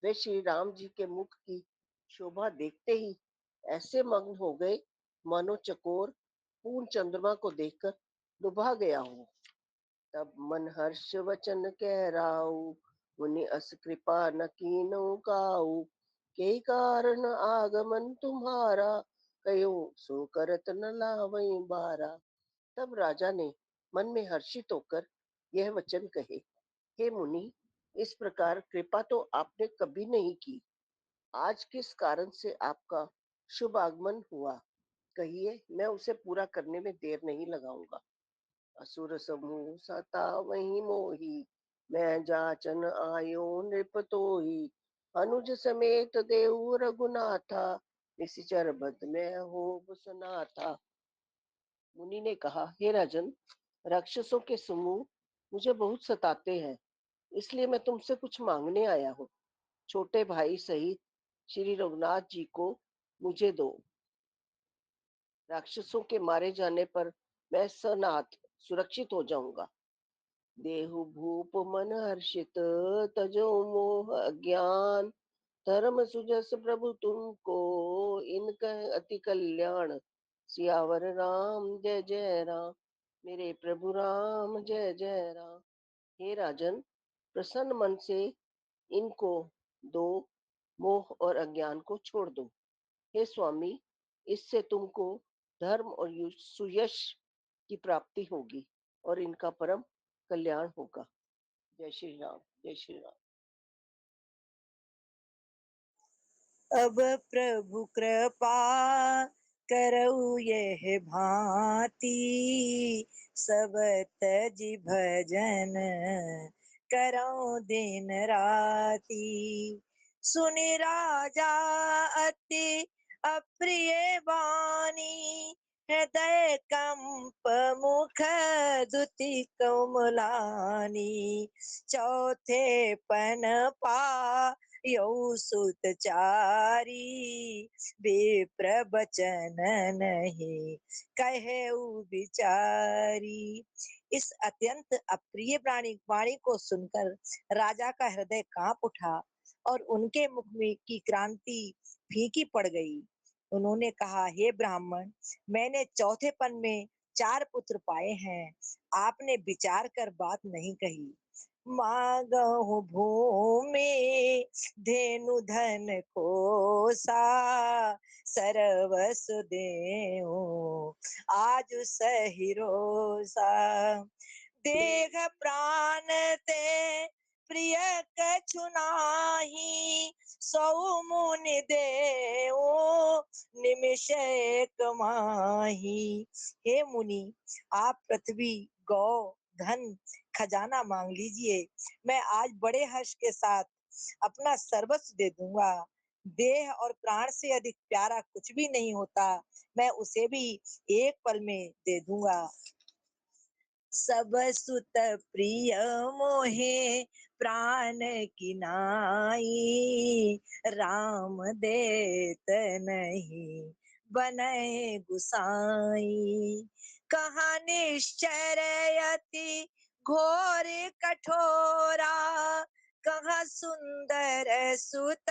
वे श्री राम जी के मुख की शोभा देखते ही ऐसे मग्न हो गए, मानो चकोर पूर्ण चंद्रमा को देखकर लुभा गया हो। तब मन हर्ष वचन कह राऊ, मुनि अस कृपा न कीनऊ काऊ। के कारण आगमन तुम्हारा, कयो सो करत न लावई बारा। तब राजा ने मन में हर्षित होकर यह वचन कहे, हे मुनि, इस प्रकार कृपा तो आपने कभी नहीं की। आज किस कारण से आपका शुभ आगमन हुआ, कहिए, मैं उसे पूरा करने में देर नहीं लगाऊंगा। असुर समूह सता वही मोही, मैं जाचन आयो नृप तोही। अनुज समेत देव रघुनाथा, निशिचर बद में हो सुना था। मुनि ने कहा, हे राजन, राक्षसों के समूह मुझे बहुत सताते हैं, इसलिए मैं तुमसे कुछ मांगने आया हूँ। छोटे भाई सहित श्री रघुनाथ जी को मुझे दो। राक्षसों के मारे जाने पर मैं सनाथ सुरक्षित हो जाऊंगा। देहु भूप मन हर्षित, तजो मोह अज्ञान। धर्म सुजस प्रभु तुमको, इनका अति कल्याण। सियावर राम जय जय राम, मेरे प्रभु राम जय जय राम। हे राजन, प्रसन्न मन से इनको दो, मोह और अज्ञान को छोड़ दो। हे स्वामी, इससे तुमको धर्म और सुयश की प्राप्ति होगी और इनका परम कल्याण होगा। जय श्री राम, जय श्री राम। अब प्रभु कृपा करऊ यह भांति, सब तज भजन करऊ दिन राती। सुनि राजा अति अप्रिय वाणी, हृदय कंप मुख दुति कमलानी। चौथे पन पा यौ सुतचारी, विप्र बचन नहीं कहेउ बिचारी। इस अत्यंत अप्रिय वाणी को सुनकर राजा का हृदय कांप उठा और उनके मुख में की क्रांति फीकी पड़ गई। उन्होंने कहा, हे ब्राह्मण, मैंने चौथे पन में 4 पुत्र पाए हैं, आपने विचार कर बात नहीं कही। मांगहु भूमि धेनु धन कोसा, सरवसु देहु आज सहिरोसा। देह प्राण ते प्रिय कछु नाही, सौ मुनि देऊ निमिष एक माही। हे मुनि, आप पृथ्वी, गौ, धन, खजाना मांग लीजिए, मैं आज बड़े हर्ष के साथ अपना सर्वस्व दे दूंगा। देह और प्राण से अधिक प्यारा कुछ भी नहीं होता, मैं उसे भी एक पल में दे दूंगा। सब सुत प्रिय मोहे प्राण की नाई, राम देत नहीं बने गुसाई। कहा निश्चर अति घोर कठोरा, कहा सुंदर सुत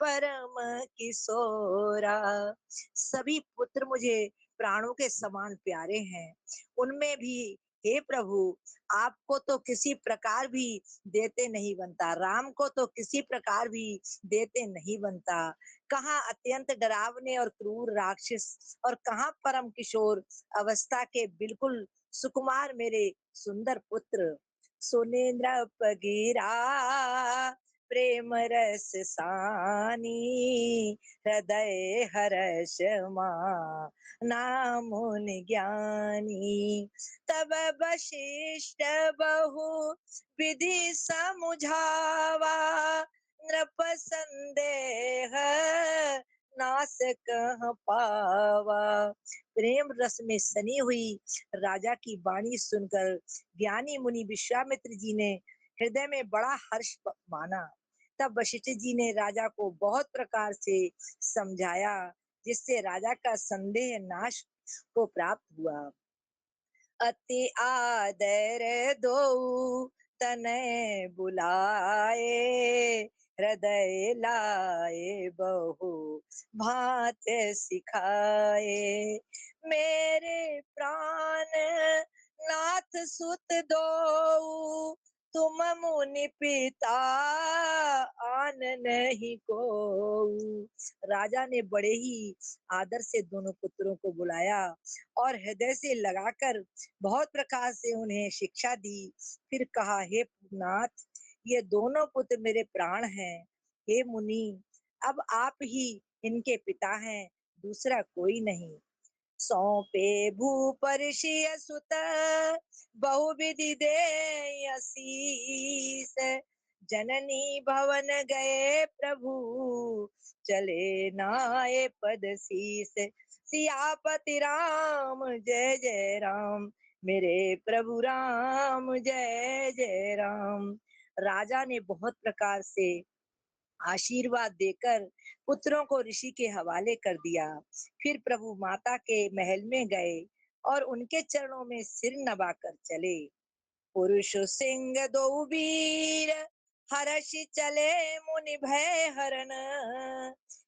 परम किशोरा। सभी पुत्र मुझे प्राणों के समान प्यारे हैं, उनमें भी हे प्रभु, आपको तो किसी प्रकार भी देते नहीं बनता, राम को तो किसी प्रकार भी देते नहीं बनता। कहाँ अत्यंत डरावने और क्रूर राक्षस और कहाँ परम किशोर अवस्था के बिल्कुल सुकुमार मेरे सुंदर पुत्र। सुनेन्द्र पगीरा प्रेम रस सानी, हृदय हर्ष नामुनि ज्ञानी। तब वशिष्ठ बहु विधि समुझावा, नृप संदेह नास कह पावा। प्रेम रस में सनी हुई राजा की वाणी सुनकर ज्ञानी मुनि विश्वामित्र जी ने हृदय में बड़ा हर्ष माना। तब वशिष्ठ जी ने राजा को बहुत प्रकार से समझाया, जिससे राजा का संदेह नाश को प्राप्त हुआ। अति आदर दो तनय बुलाए, हृदय लाए बहु भात सिखाए। मेरे प्राण नाथ सुत दो, तुम मुनि पिता आन नहीं को। राजा ने बड़े ही आदर से दोनों पुत्रों को बुलाया और हृदय से लगाकर बहुत प्रकार से उन्हें शिक्षा दी। फिर कहा, हे नाथ, ये दोनों पुत्र मेरे प्राण हैं। हे मुनि, अब आप ही इनके पिता हैं, दूसरा कोई नहीं। सौंपे भूपरिषिय सुत, बहुविधि दे आशीष। जननी भवन गए प्रभु, चले नाए पद शीस। सियापति राम जय जय राम, मेरे प्रभु राम जय जय राम। राजा ने बहुत प्रकार से आशीर्वाद देकर पुत्रों को ऋषि के हवाले कर दिया। फिर प्रभु माता के महल में गए और उनके चरणों में सिर नवाकर चले। पुरुष सिंह दो वीर, हर्षि चले मुनि भय हरन।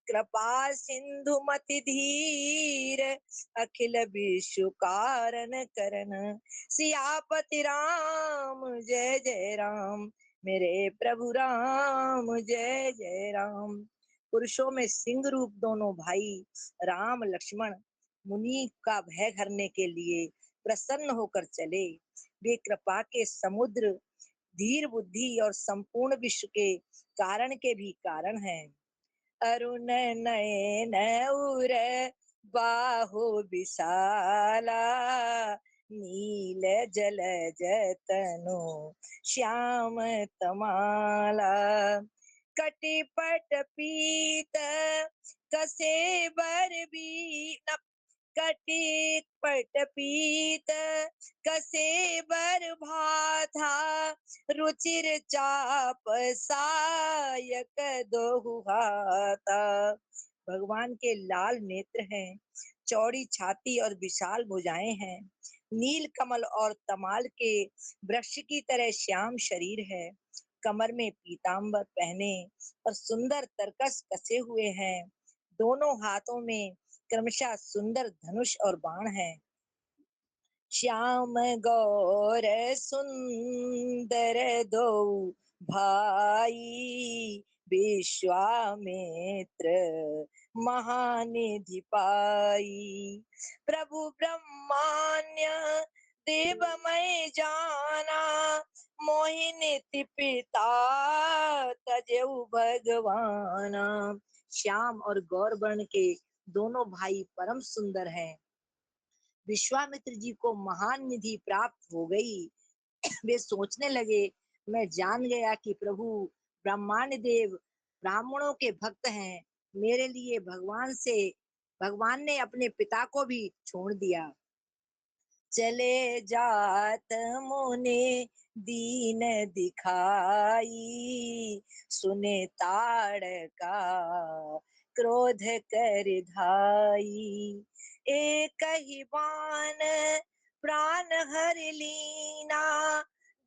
कृपा सिंधु मति धीर, अखिल विश्व कारण करन। सियापति राम जय जय राम, मेरे प्रभु राम जय जय राम। पुरुषों में सिंह रूप दोनों भाई राम लक्ष्मण मुनि का भय करने के लिए प्रसन्न होकर चले। वे कृपा के समुद्र, धीर बुद्धि और संपूर्ण विश्व के कारण के भी कारण हैं। अरुण नयन उर बाहु विशाला, नील जल जतनु श्याम तमाला। कटिपट पीत कसे बर भी, कटिपट पीत कसे बर भाथा, रुचिर चाप सायक दोहु हाथा। भगवान के लाल नेत्र हैं, चौड़ी छाती और विशाल भुजाएं हैं। नील कमल और तमाल के वृक्ष की तरह श्याम शरीर है। कमर में पीतांबर पहने और सुंदर तरकस कसे हुए हैं। दोनों हाथों में क्रमशः सुंदर धनुष और बाण है। श्याम गौर सुंदर दो भाई, विश्वामित्र महानिधि पाई। प्रभु ब्रह्मान्य देवमय जाना, मोहिनी पिता तजेऊ भगवाना। श्याम और गौर वर्ण के दोनों भाई परम सुंदर हैं। विश्वामित्र जी को महान निधि प्राप्त हो गई। वे सोचने लगे, मैं जान गया कि प्रभु ब्रह्मांड देव ब्राह्मणों के भक्त हैं। मेरे लिए भगवान ने अपने पिता को भी छोड़ दिया। चले जात मुने दीन दिखाई, सुने ताड़का क्रोध कर धाई। एक ही बाण प्राण हर लीना,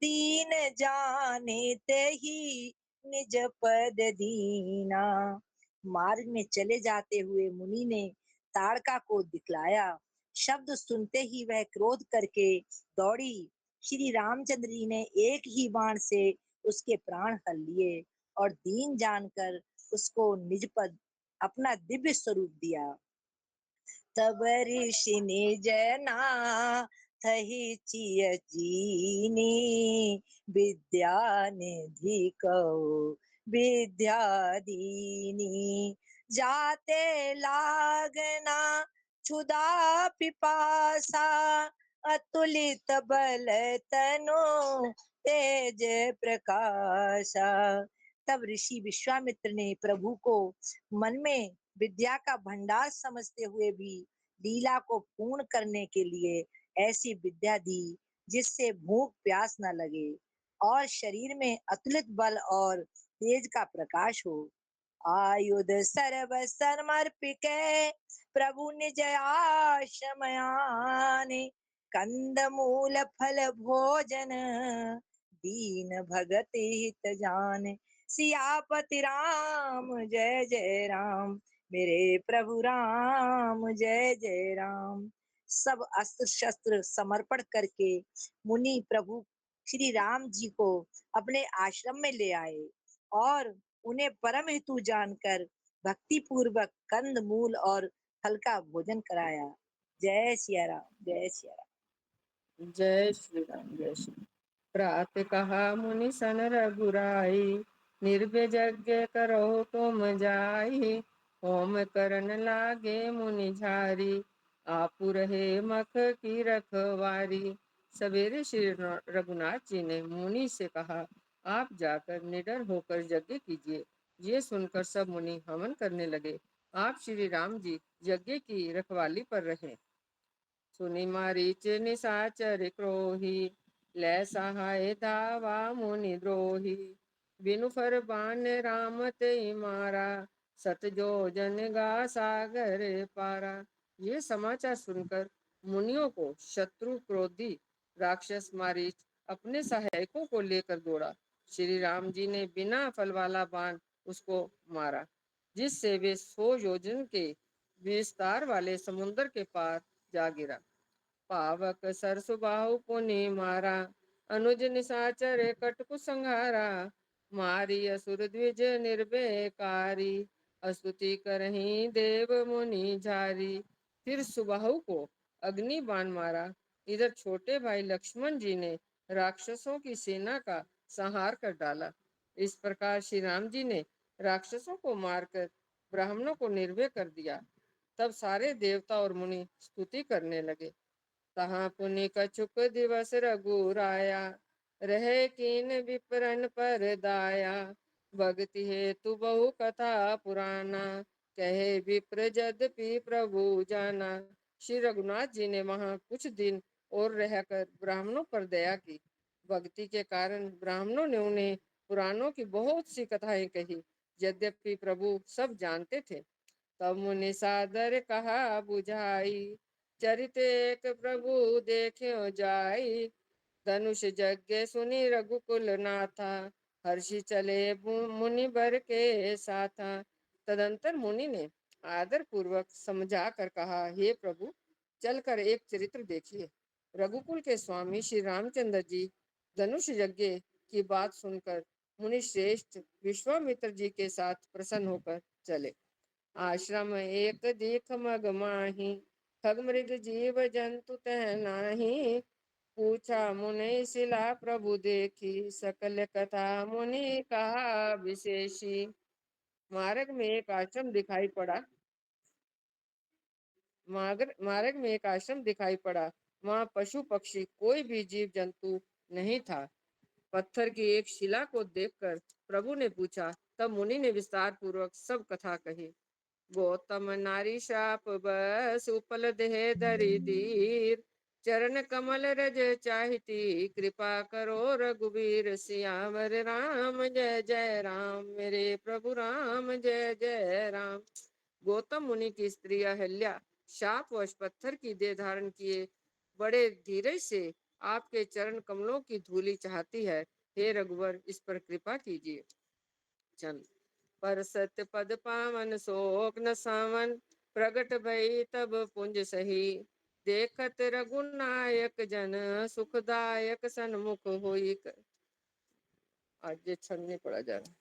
दीन जाने ते ही निज पद दीना। मार्ग में चले जाते हुए मुनि ने ताड़का को दिखलाया। शब्द सुनते ही वह क्रोध करके दौड़ी। श्री रामचंद्र जी ने एक ही बाण से उसके प्राण हर लिए और दीन जानकर उसको निज पद अपना दिव्य स्वरूप दिया। तब ऋषि निज थही चिय जीनी, विद्या निधि कौ विद्या दीनी जाते लागना क्षुधा पिपासा अतुलित बल तनो तेज प्रकाशा। तब ऋषि विश्वामित्र ने प्रभु को मन में विद्या का भंडार समझते हुए भी लीला को पूर्ण करने के लिए ऐसी विद्या दी जिससे भूख प्यास न लगे और शरीर में अतुलित बल और तेज का प्रकाश हो। आयुध सर्व समर्पित प्रभु निज आश्रमयाने कंद मूल फल भोजन दीन भगत हित जान। सियापति राम जय जय राम, मेरे प्रभु राम जय जय राम। सब अस्त्र शस्त्र समर्पण करके मुनि प्रभु श्री राम जी को अपने आश्रम में ले आए और उन्हें परम हेतु जानकर भक्ति पूर्वक कंद मूल और फल का भोजन कराया। जय सिया राम, जय सिया राम। जय श्री राम, जय श्री राम। प्रात कहा मुनि सन रघुराई, निर्भय यज्ञ करो तुम जाई। होम करन लागे मुनि झारी, आपु रहे मख की रखवारी। सवेरे श्री रघुनाथ जी ने मुनि से कहा, आप जाकर निडर होकर यज्ञ कीजिए। ये सुनकर सब मुनि हवन करने लगे। आप श्री राम जी यज्ञ की रखवाली पर रहे। सुनि मारीच निशाचर क्रोही, लै सहाय धावा मुनि द्रोही। बिनु फर बान राम ते मारा, सत जो जन गा सागर पारा। ये समाचार सुनकर मुनियों को शत्रु क्रोधी राक्षस मारीच अपने सहायकों को लेकर दौड़ा। श्री राम जी ने बिना फल वाला बाण उसको मारा, जिससे वे 100 योजन के विस्तार वाले समुद्र के पार जा गिरा। पावक सरसुबाहु पुनि मारा, अनुज निशाचर कटकु संहारा। मारी असुर द्विज निर्भयकारी, स्तुति करहीं देव मुनि झारी। फिर सुबाहु को अग्नि बाण मारा। इधर छोटे भाई लक्ष्मण जी ने राक्षसों की सेना का संहार कर डाला। इस प्रकार श्री राम जी ने राक्षसों को मारकर ब्राह्मणों को निर्भय कर दिया। तब सारे देवता और मुनि स्तुति करने लगे। तहाँ पुनि कछुक दिवस रघुराया, रहे कीन विप्रन पर दाया। भक्ति हेतु बहु कथा पुराना, कहे विप्र यद्यपि प्रभु जाना। श्री रघुनाथ जी ने वहाँ कुछ दिन और रहकर ब्राह्मणों पर दया की। भक्ति के कारण ब्राह्मणों ने उन्हें पुराणों की बहुत सी कथाएं कही, यद्यपि प्रभु सब जानते थे। तब मुनि सादर कहा बुझाई, चरित एक प्रभु देख्यो जाई। धनुष यज्ञ सुनि रघुकुल नाथा, हर्षि चले मुनि बर के साथा। तदंतर मुनि ने आदर पूर्वक समझा कर कहा, हे प्रभु, चलकर एक चरित्र देखिए। रघुकुल के स्वामी श्री रामचंद्र जी धनुष यज्ञ की बात सुनकर मुनि श्रेष्ठ विश्वामित्र जी के साथ प्रसन्न होकर चले। आश्रम एक दीख मग माही, खग मृग जीव जंतु तह नाही। पूछा मुनि शिला प्रभु देखी, सकल कथा मुनि कहा विशेषी। मार्ग में एक आश्रम दिखाई पड़ा। मार्ग में एक आश्रम दिखाई पड़ा। वहाँ पशु पक्षी कोई भी जीव जंतु नहीं था। पत्थर की एक शिला को देखकर प्रभु ने पूछा। तब मुनि ने विस्तार पूर्वक सब कथा कही। गौतम नारी शाप बस, उपल देह धरि धीर। चरण कमल रज चाहती, कृपा करो रघुवीर। सियावर राम जय जय राम, मेरे प्रभु राम जय जय राम। गौतम मुनि की स्त्री अहल्या शापवश पत्थर की देह धारण किए बड़े धीरज से आपके चरण कमलों की धूलि चाहती है। हे रघुवर, इस पर कृपा कीजिए। चंद पर सत्य पद पावन शोक न सावन, प्रगट भई तब पुंज सही। देखत रघुनायक जन, सुखदायक सन्मुख होई। आज ये छन्नी पड़ा जा रहा।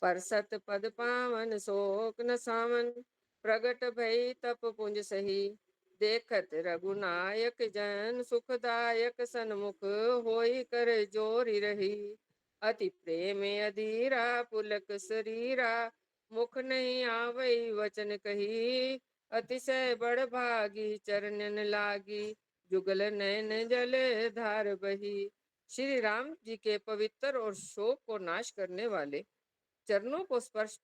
पर सत पद पावन शोक न सावन, प्रगट भई तप पुंज सही। देखत रघुनायक जन, सुखदायक सन्मुख होई। कर जोरी रही, अति प्रेम अधीरा पुलक शरीरा, मुख नहीं आवई वचन कही, अतिशय बड़ भागी चरणन लागी, जुगल नयन जल धार बही। श्री राम जी के पवित्र और शोक को नाश करने वाले चरणों का स्पर्श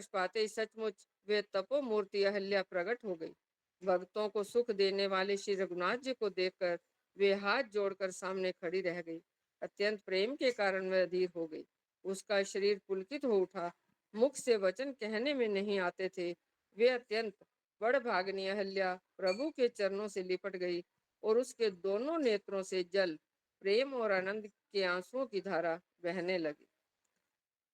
पाते ही सचमुच वे तपो मूर्ति अहल्या प्रकट हो गई। भक्तों को सुख देने वाले श्री रघुनाथ जी को देखकर वे हाथ जोड़कर सामने खड़ी रह गई। अत्यंत प्रेम के कारण वह अधीर हो गई। उसका शरीर पुलकित हो उठा। मुख से वचन कहने में नहीं आते थे। वे अत्यंत बड़भागिनी अहल्या प्रभु के चरणों से लिपट गई और उसके दोनों नेत्रों से जल, प्रेम और आनंद के आंसुओं की धारा बहने लगी।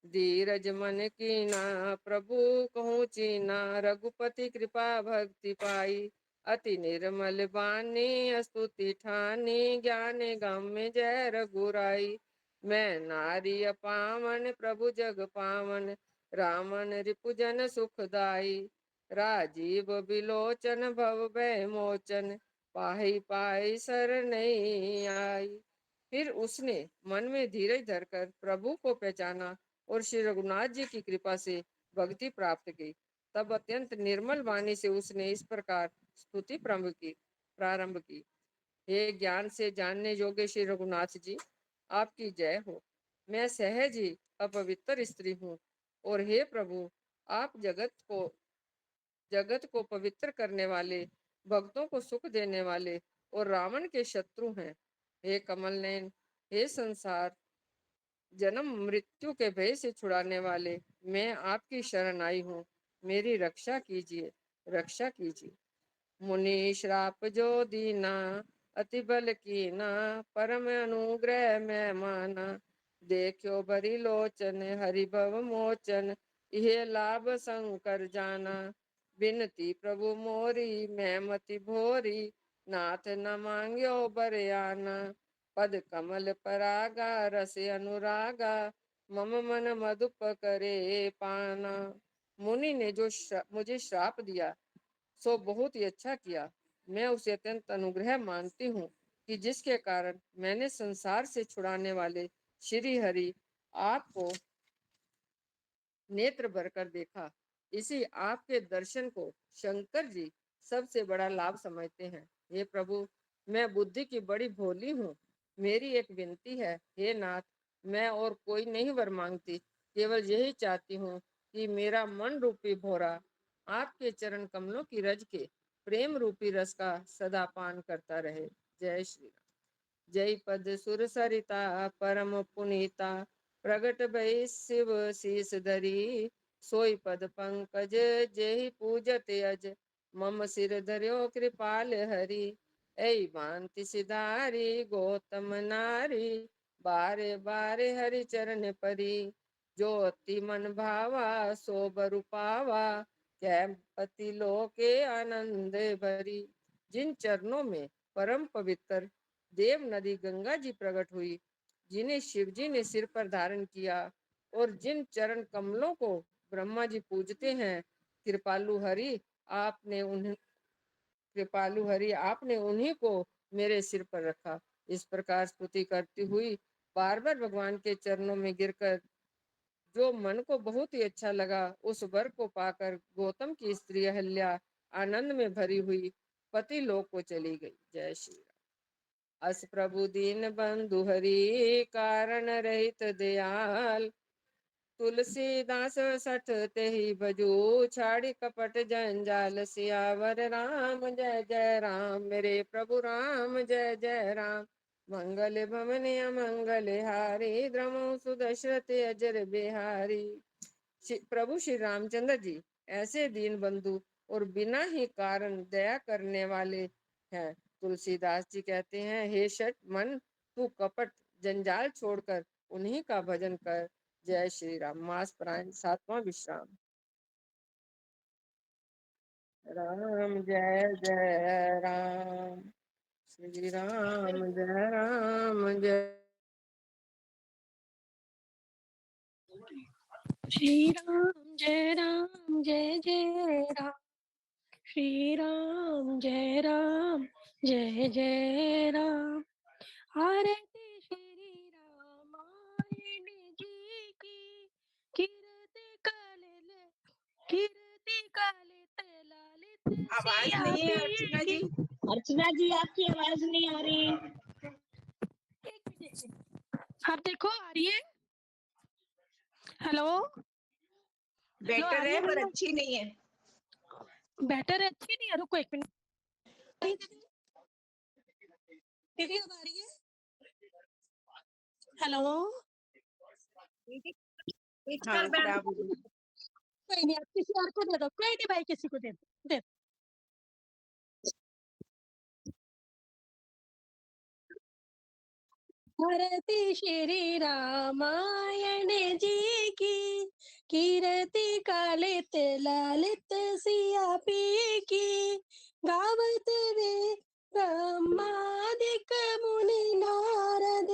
धीरज मन कीना प्रभु कहूँ चीना, रघुपति कृपा भक्ति पाई, अति निर्मल बानी स्तुति ठानी, ज्ञान गम में जय रघुराई। मैं नारी अपावन प्रभु जग पावन, रामन रिपुजन सुखदाई, राजीव बिलोचन भव भय मोचन, पाहि पाहि सरनई आई। फिर उसने मन में धीरज धरकर प्रभु को पहचाना और श्री रघुनाथ जी की कृपा से भक्ति प्राप्त की। तब अत्यंत निर्मल वाणी से उसने इस प्रकार स्तुति प्रारंभ की। हे ज्ञान से जानने योग्य श्री रघुनाथ जी, आपकी जय हो। मैं सहज ही अपवित्र स्त्री हूँ, और हे प्रभु, आप जगत को पवित्र करने वाले, भक्तों को सुख देने वाले और रावण के शत्रु हैं। हे कमल नयन, हे संसार जन्म मृत्यु के भय से छुड़ाने वाले, मैं आपकी शरण आई हूँ। मेरी रक्षा कीजिए, रक्षा कीजिए। मुनि श्राप जो दीना, अति बल कीना, परम अनुग्रह मैं माना, देखो बरी लोचन हरि भव मोचन, यह लाभ शंकर जाना। बिनती प्रभु मोरी मैं मति भोरी, नाथ न मांग्यो बरयाना, पद कमल परागा रस अनुरागा, मम मन मधुप करे पाना। मुनि ने जो मुझे श्राप दिया सो बहुत ही अच्छा किया। मैं उसे अत्यंत अनुग्रह मानती हूँ कि जिसके कारण मैंने संसार से छुड़ाने वाले श्री हरि आपको नेत्र भरकर देखा। इसी आपके दर्शन को शंकर जी सबसे बड़ा लाभ समझते हैं। हे प्रभु, मैं बुद्धि की बड़ी भोली हूँ। मेरी एक विनती है, हे नाथ, मैं और कोई नहीं वर मांगती, केवल यही चाहती हूँ कि मेरा मन रूपी भोरा आपके चरण कमलों की रज के प्रेम रूपी रस का सदा पान करता रहे। जय श्री राम। जय पद सुर सरिता परम पुनीता, प्रगट भई शिव शीस धरी, सोई पद पंकज जेहि पूजत अज, मम सिर धर्यो कृपाल हरि। ऐ भांति सिधारी गौतम नारी, बारे बारे हरि चरण परी, जो अति मन भावा सो बरु पावा, क्या पति लोके आनंद भरी। जिन चरणों में परम पवित्र देव नदी गंगा जी प्रकट हुई, जिन्हें शिव जी ने सिर पर धारण किया, और जिन चरण कमलों को ब्रह्मा जी पूजते हैं, कृपालु हरि आपने उन्हीं को मेरे सिर पर रखा। इस प्रकार स्तुति करती हुई बार बार भगवान के चरणों में गिरकर जो मन को बहुत ही अच्छा लगा, उस वर को पाकर गौतम की स्त्री अहल्या आनंद में भरी हुई पति लोक को चली गई। जय श्री राम। अस प्रभु दीन बंधु हरि, कारण रहित दयाल, तुलसीदास सठ तेहि भजू, छाड़ी कपट जंजाल, सियावर राम जय जय राम। मेरे प्रभु राम जय जय राम। मंगल भवन अमंगल हारी, द्रमु सुदशरथ अजर बिहारी। प्रभु श्री रामचंद्र जी ऐसे दीन बंधु और बिना ही कारण दया करने वाले हैं। तुलसीदास जी कहते हैं, हे शठ मन, तू कपट जंजाल छोड़कर उन्हीं का भजन कर। जय श्री राम। मास प्राण सातवां विश्राम। राम जय जय राम, श्री राम जय राम जय। श्री राम जय राम जय जय राम, श्री राम जय राम जय जय राम। आरती श्री आवाज सिया नहीं है अर्चना जी। पिएगी। अर्चना जी आपकी आवाज नहीं आ रही। एक मिनट, आप देखो आ रही है। हेलो हेलो, आ बेटर रही है है पर मेरी अच्छी नहीं है। बेटर है, अच्छी नहीं है, रुको एक मिनट। दीदी अब आ रही है। हेलो हाँ खराब हो गई। कोई नहीं, आप किसी और को दे दो, कोई नहीं भाई, किसी को दे दो, दे दो। भारती श्री रामायण जी की, कीर्ति कालित लालित सिया पी की, गावत वे ब्रह्मादिक मुनि नारद,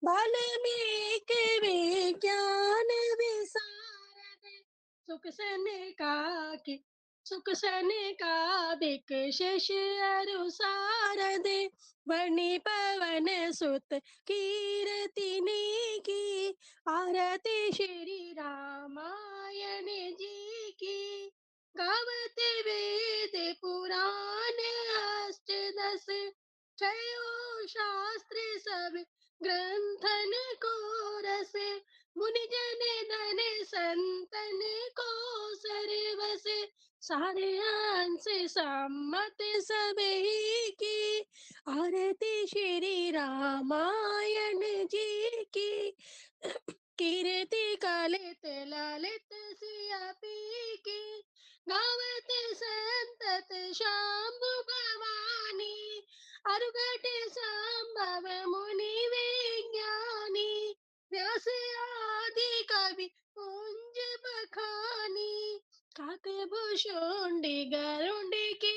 वाल्मीकि विज्ञान विशारद, सुख सनकादिक सुख सनकादिक शेष अरु सारद, वणि पवन सुत कीर्तिनी की, आरती श्री रामायण जी की, गावत वेद पुराण अष्टदश, छयो शास्त्र सब ग्रंथन को रस, मुनि जन धन संतन को सरवस, सारे अंश सम्मत सबही की, आरती श्री रामायण जी की, कीर्ति कलित ललित सिया पी की, गावत संतत शंभु भवानी, अरुगट संभव मुनि विज्ञानी, व्यास आदि कवि कुंज बखानी, काकभूषुंडी गरुंडी की,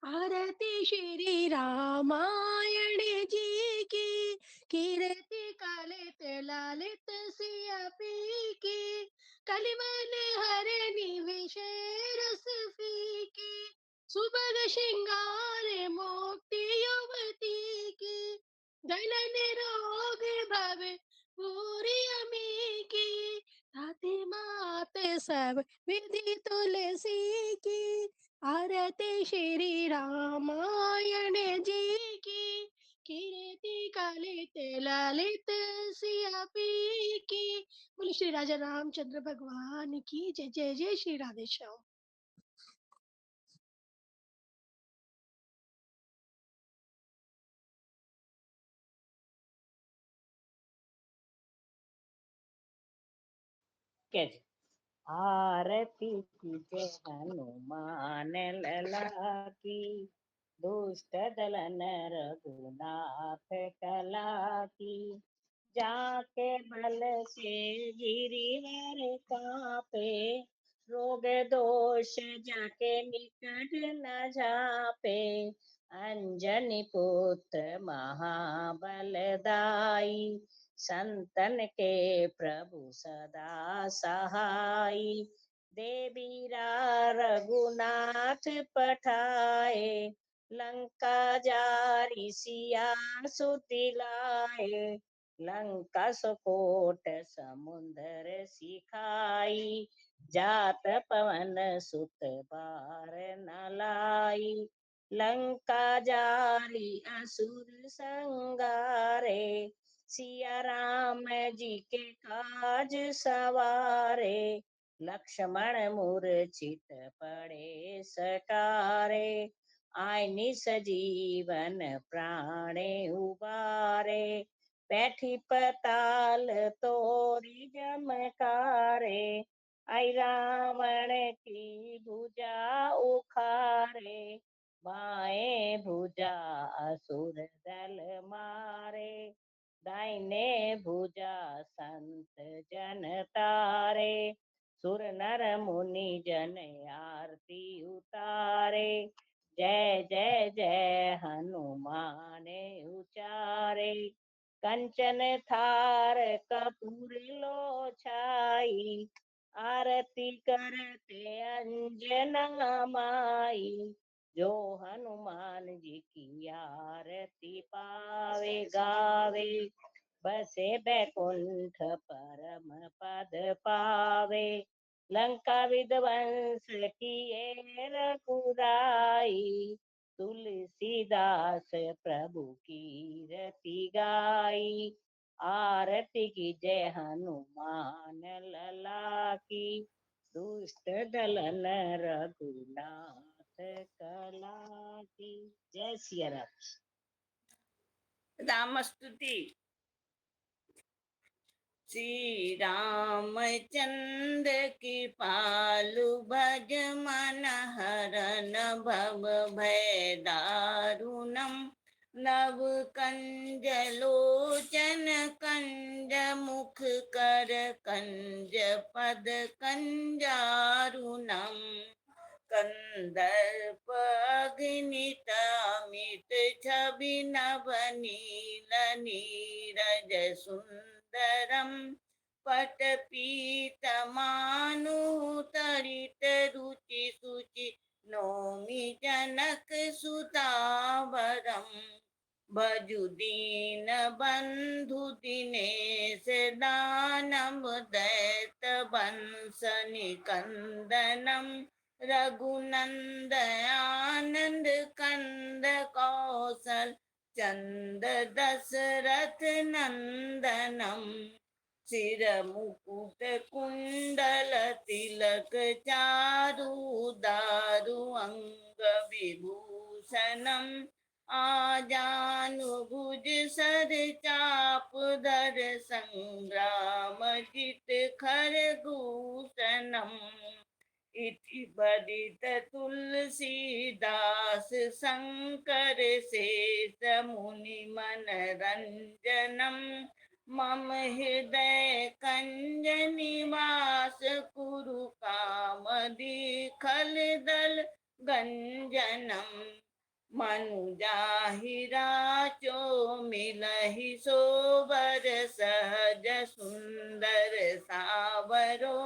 आरती श्री रामायण जी की, कीर्ति कलित ललित सिया पी की, कलिमल हरनि विषेरस फीकी, सुभग श्रृंगार मोक्ति युवती की, गलन रोग भव पूरी अमी की, ताते मात सब विधि तुलसी की, आरती श्री रामायण जी की, कीर्ति कलित ललित सिया पी की। बोले श्री राजा रामचंद्र भगवान की जय। जय जय श्री राधे श्याम। कैसे आरती की जय हनुमान लला की, दुष्ट दलन रघुनाथ कला की, जाके बल से गिरिवर कापे, रोग दोष जाके निकट न जापे, अंजनी पुत्र महाबलदाई, संतन के प्रभु सदा सहाय, देवीरा रघुनाथ पठाए, लंका जारी सिया सुतिलाए, लंका सकोट समुंदर सिखाई, जात पवन सुत बार न लाई, लंका जारी असुर संगारे, सिया राम जी के काज सवारे, लक्ष्मण मूर्छित पड़े सकारे, आईनि सजीवन प्राणे उबारे, बैठी पताल तोरी जमकारे, आई रावण की भुजा उखारे, बाएं भुजा असुर दल मारे, दाहिने भुजा संत जन तारे, सुर नर मुनि जन आरती उतारे, जय जय जय हनुमान उचारे, कंचन थार कपूर लो छाई, आरती करते अंजना माई, जो हनुमान जी की आरती पावे गावे, बसे बैकुंठ परम पद पावे, लंका विध्वंस किए रघुराई, तुलसीदास प्रभु की रति गाई। आरती की जय हनुमान लला की, दुष्ट दलन रघुनाथ कला की। जय सिया राम। राम स्तुति। श्री रामचंद्र की पालु भज मन हरन भव भय दारुणम, नव कंज लोचन कंज मुख कर कंज पद कंजारुणम, कंदर्प अग्नित अमित छवि नभ नील नीरज सुंदरम, पट पीतमानु तरित रुचि सुचि नौमि जनक सुतावरम, भजु दीन बंधु दिनेश दानव दैत वंश निकंदनम, रघुनंद आनंद कंद कौशल चंद दशरथ नंदनम, सिर मुकुट कुंडल तिलक चारु दारु अंग विभूषणम, आजानुभुज सर चाप धर संग्राम जित खरदूषणम, इति बदित तुलसीदास शंकर शेष मुनि मन रंजनम, मम हृदय कंज निवास कुरु कामदी खल दल गंजनम, मनुजाहिरा चो मिलहि सोबर सहज सुंदर सावरो,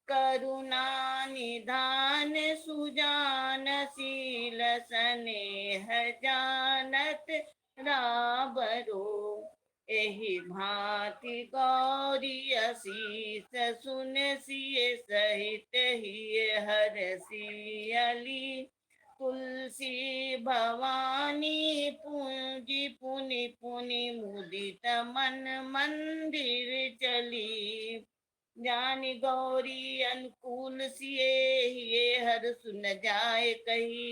करुणा निधान सुजान शील स्नेह जानत राबरो, एहि भांति गौरी असीस सुन सिय सहित ही हरसियली, तुलसी भवानी पूजी पुनि पुनि मुदित मन मंदिर चली, जानि गौरी अनुकूल सिए ये हर सुन जाए कही,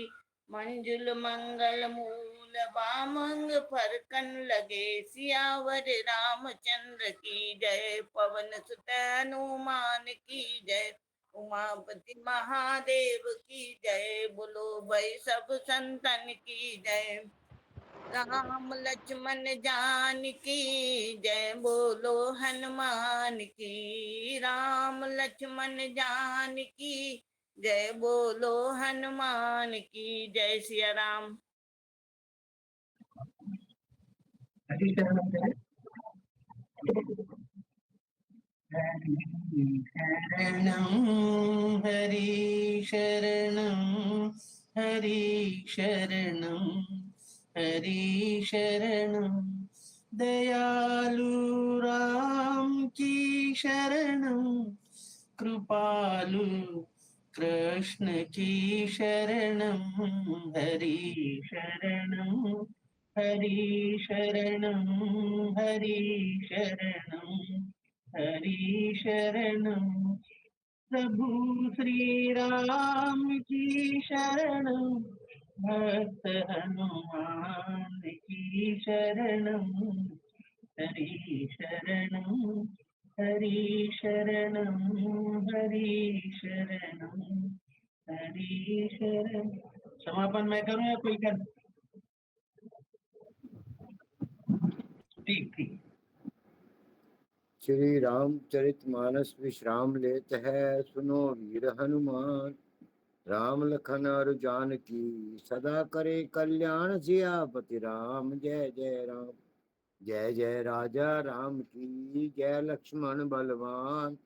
मंजुल मंगल मूल बामंग फरकन लगे, सियावर रामचंद्र की जय, पवन सुत हनुमान की जय, उमापति महादेव की जय, बोलो भाई सब संतन की जय, राम लक्ष्मण जानकी जय, बोलो हनुमान की, राम लक्ष्मण जानकी जय, बोलो हनुमान की जय। सिया राम। हरि शरणम हरि शरणम, हरि शरणम, हरि शरणम, दयालु राम की शरणम, कृपालु कृष्ण की शरणम, हरि शरणम, हरि शरणम, हरि शरणम, हरि शरणम, प्रभु श्री राम की शरणम, भक्त हनुमान की शरणम, हरि शरणम, हरि शरणम, हरि शरणम, हरि शरण। समापन मैं करूं या कोई कर? ठीक ठीक। श्री रामचरितमानस विश्राम लेत है, सुनो वीर हनुमान। राम लखन और जानकी सदा करे कल्याण, सियापति राम जय जय राम। जय जय राजा राम की, जय लक्ष्मण बलवान,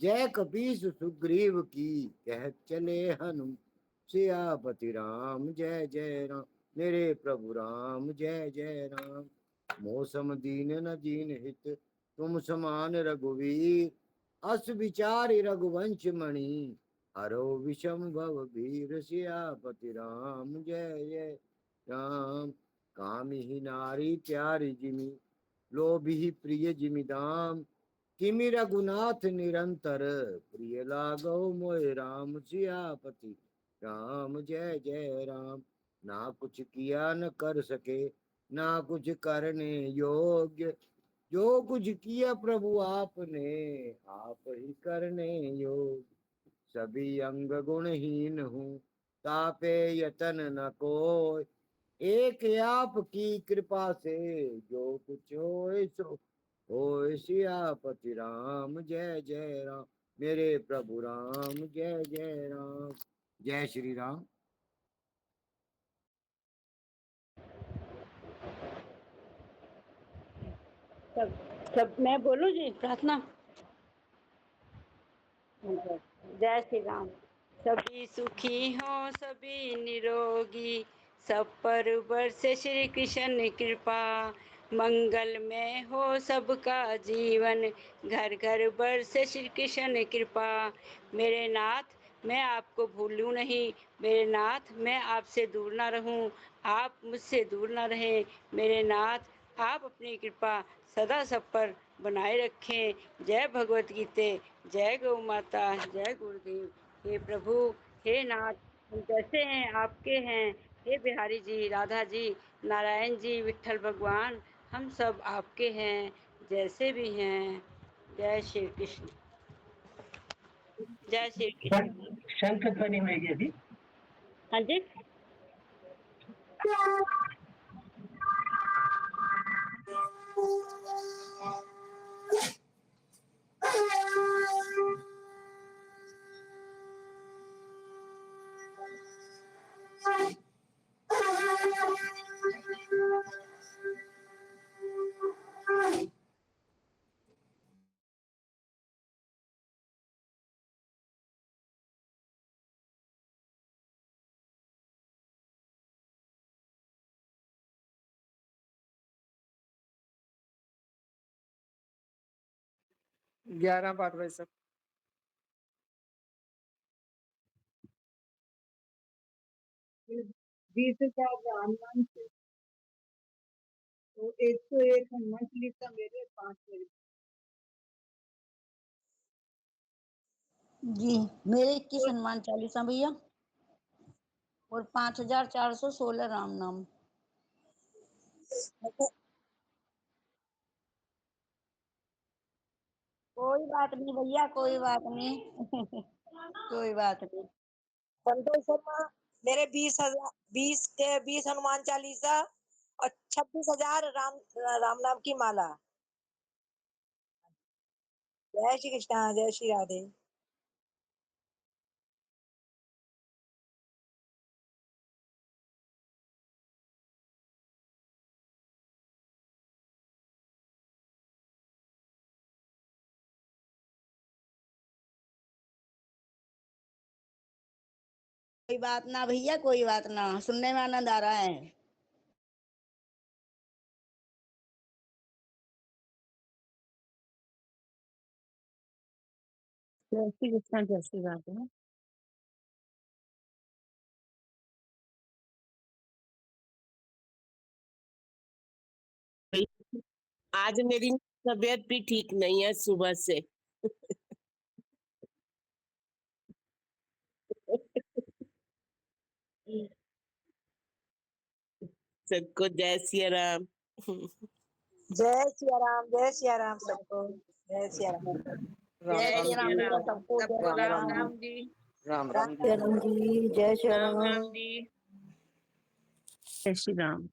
जय कपीस सुग्रीव की, कह चले हनुम सियापति राम जय जय राम। मेरे प्रभु राम जय जय राम। मौसम दीन न दीन हित, तुम समान रघुवीर, अस विचारि रघुवंश मणि हरो विषम भव वीर सियापति राम जय जय राम। कामी ही नारी प्यारी जिमि लोभी प्रिय जिमि दाम किमि रघुनाथ निरंतर प्रिय लागो मोय राम सियापति राम जय जय राम। ना कुछ किया न कर सके ना कुछ करने योग्य जो कुछ किया प्रभु आपने आप ही करने योग। सभी अंग गुणहीन हूँ तापे यतन न कोय एक आपकी कृपा से जो कुछ होए सो होए सियापति राम जय जय राम। मेरे प्रभु राम जय जय राम। जय श्री राम। सब मैं बोलूं जी प्रार्थना। जय श्री राम। सभी सुखी हो सभी निरोगी सब पर बरसे श्री कृष्ण कृपा मंगल में हो सबका जीवन घर घर बरसे श्री कृष्ण कृपा। मेरे नाथ मैं आपको भूलूं नहीं मेरे नाथ मैं आपसे दूर ना रहूं आप मुझसे दूर ना रहें मेरे नाथ आप अपनी कृपा सदा सब पर बनाए रखें। जय भगवत गीते जय गौ माता जय गुरुदेव। हे प्रभु हे नाथ हम कैसे हैं आपके हैं हे बिहारी जी राधा जी नारायण जी विट्ठल भगवान हम सब आपके हैं जैसे भी हैं। जय श्री कृष्ण जय श्री कृष्ण। शंख ध्वनि होगी अभी। हाँ जी ग्यारह पाठ भाई सब। बीस हजार रामनाम से तो 101 हनुमान चालीसा मेरे 5 मेरे। जी मेरे 21 हनुमान चालीसा भैया और 5416 राम नाम। कोई बात नहीं भैया कोई बात नहीं कोई बात नहीं। संतोष शर्मा मेरे 20 हनुमान चालीसा और 26,000 राम नाम की माला। जय श्री कृष्णा जय श्री राधे। कोई बात ना भैया कोई बात ना सुनने में आनंद आ रहा है। जय श्री कृष्ण जय श्री राधे। आज मेरी तबीयत भी ठीक नहीं है सुबह से। सबको जय सिया राम। जय सिया राम सबको जय सिया राम। जय राम श्री राम राम जी। भैया सबको जय सबको श्री राम राम राम राम। जी। राम जी। राम राम राम जी। राम जी जय श्री राम राम। राम जी। जय श्री राम।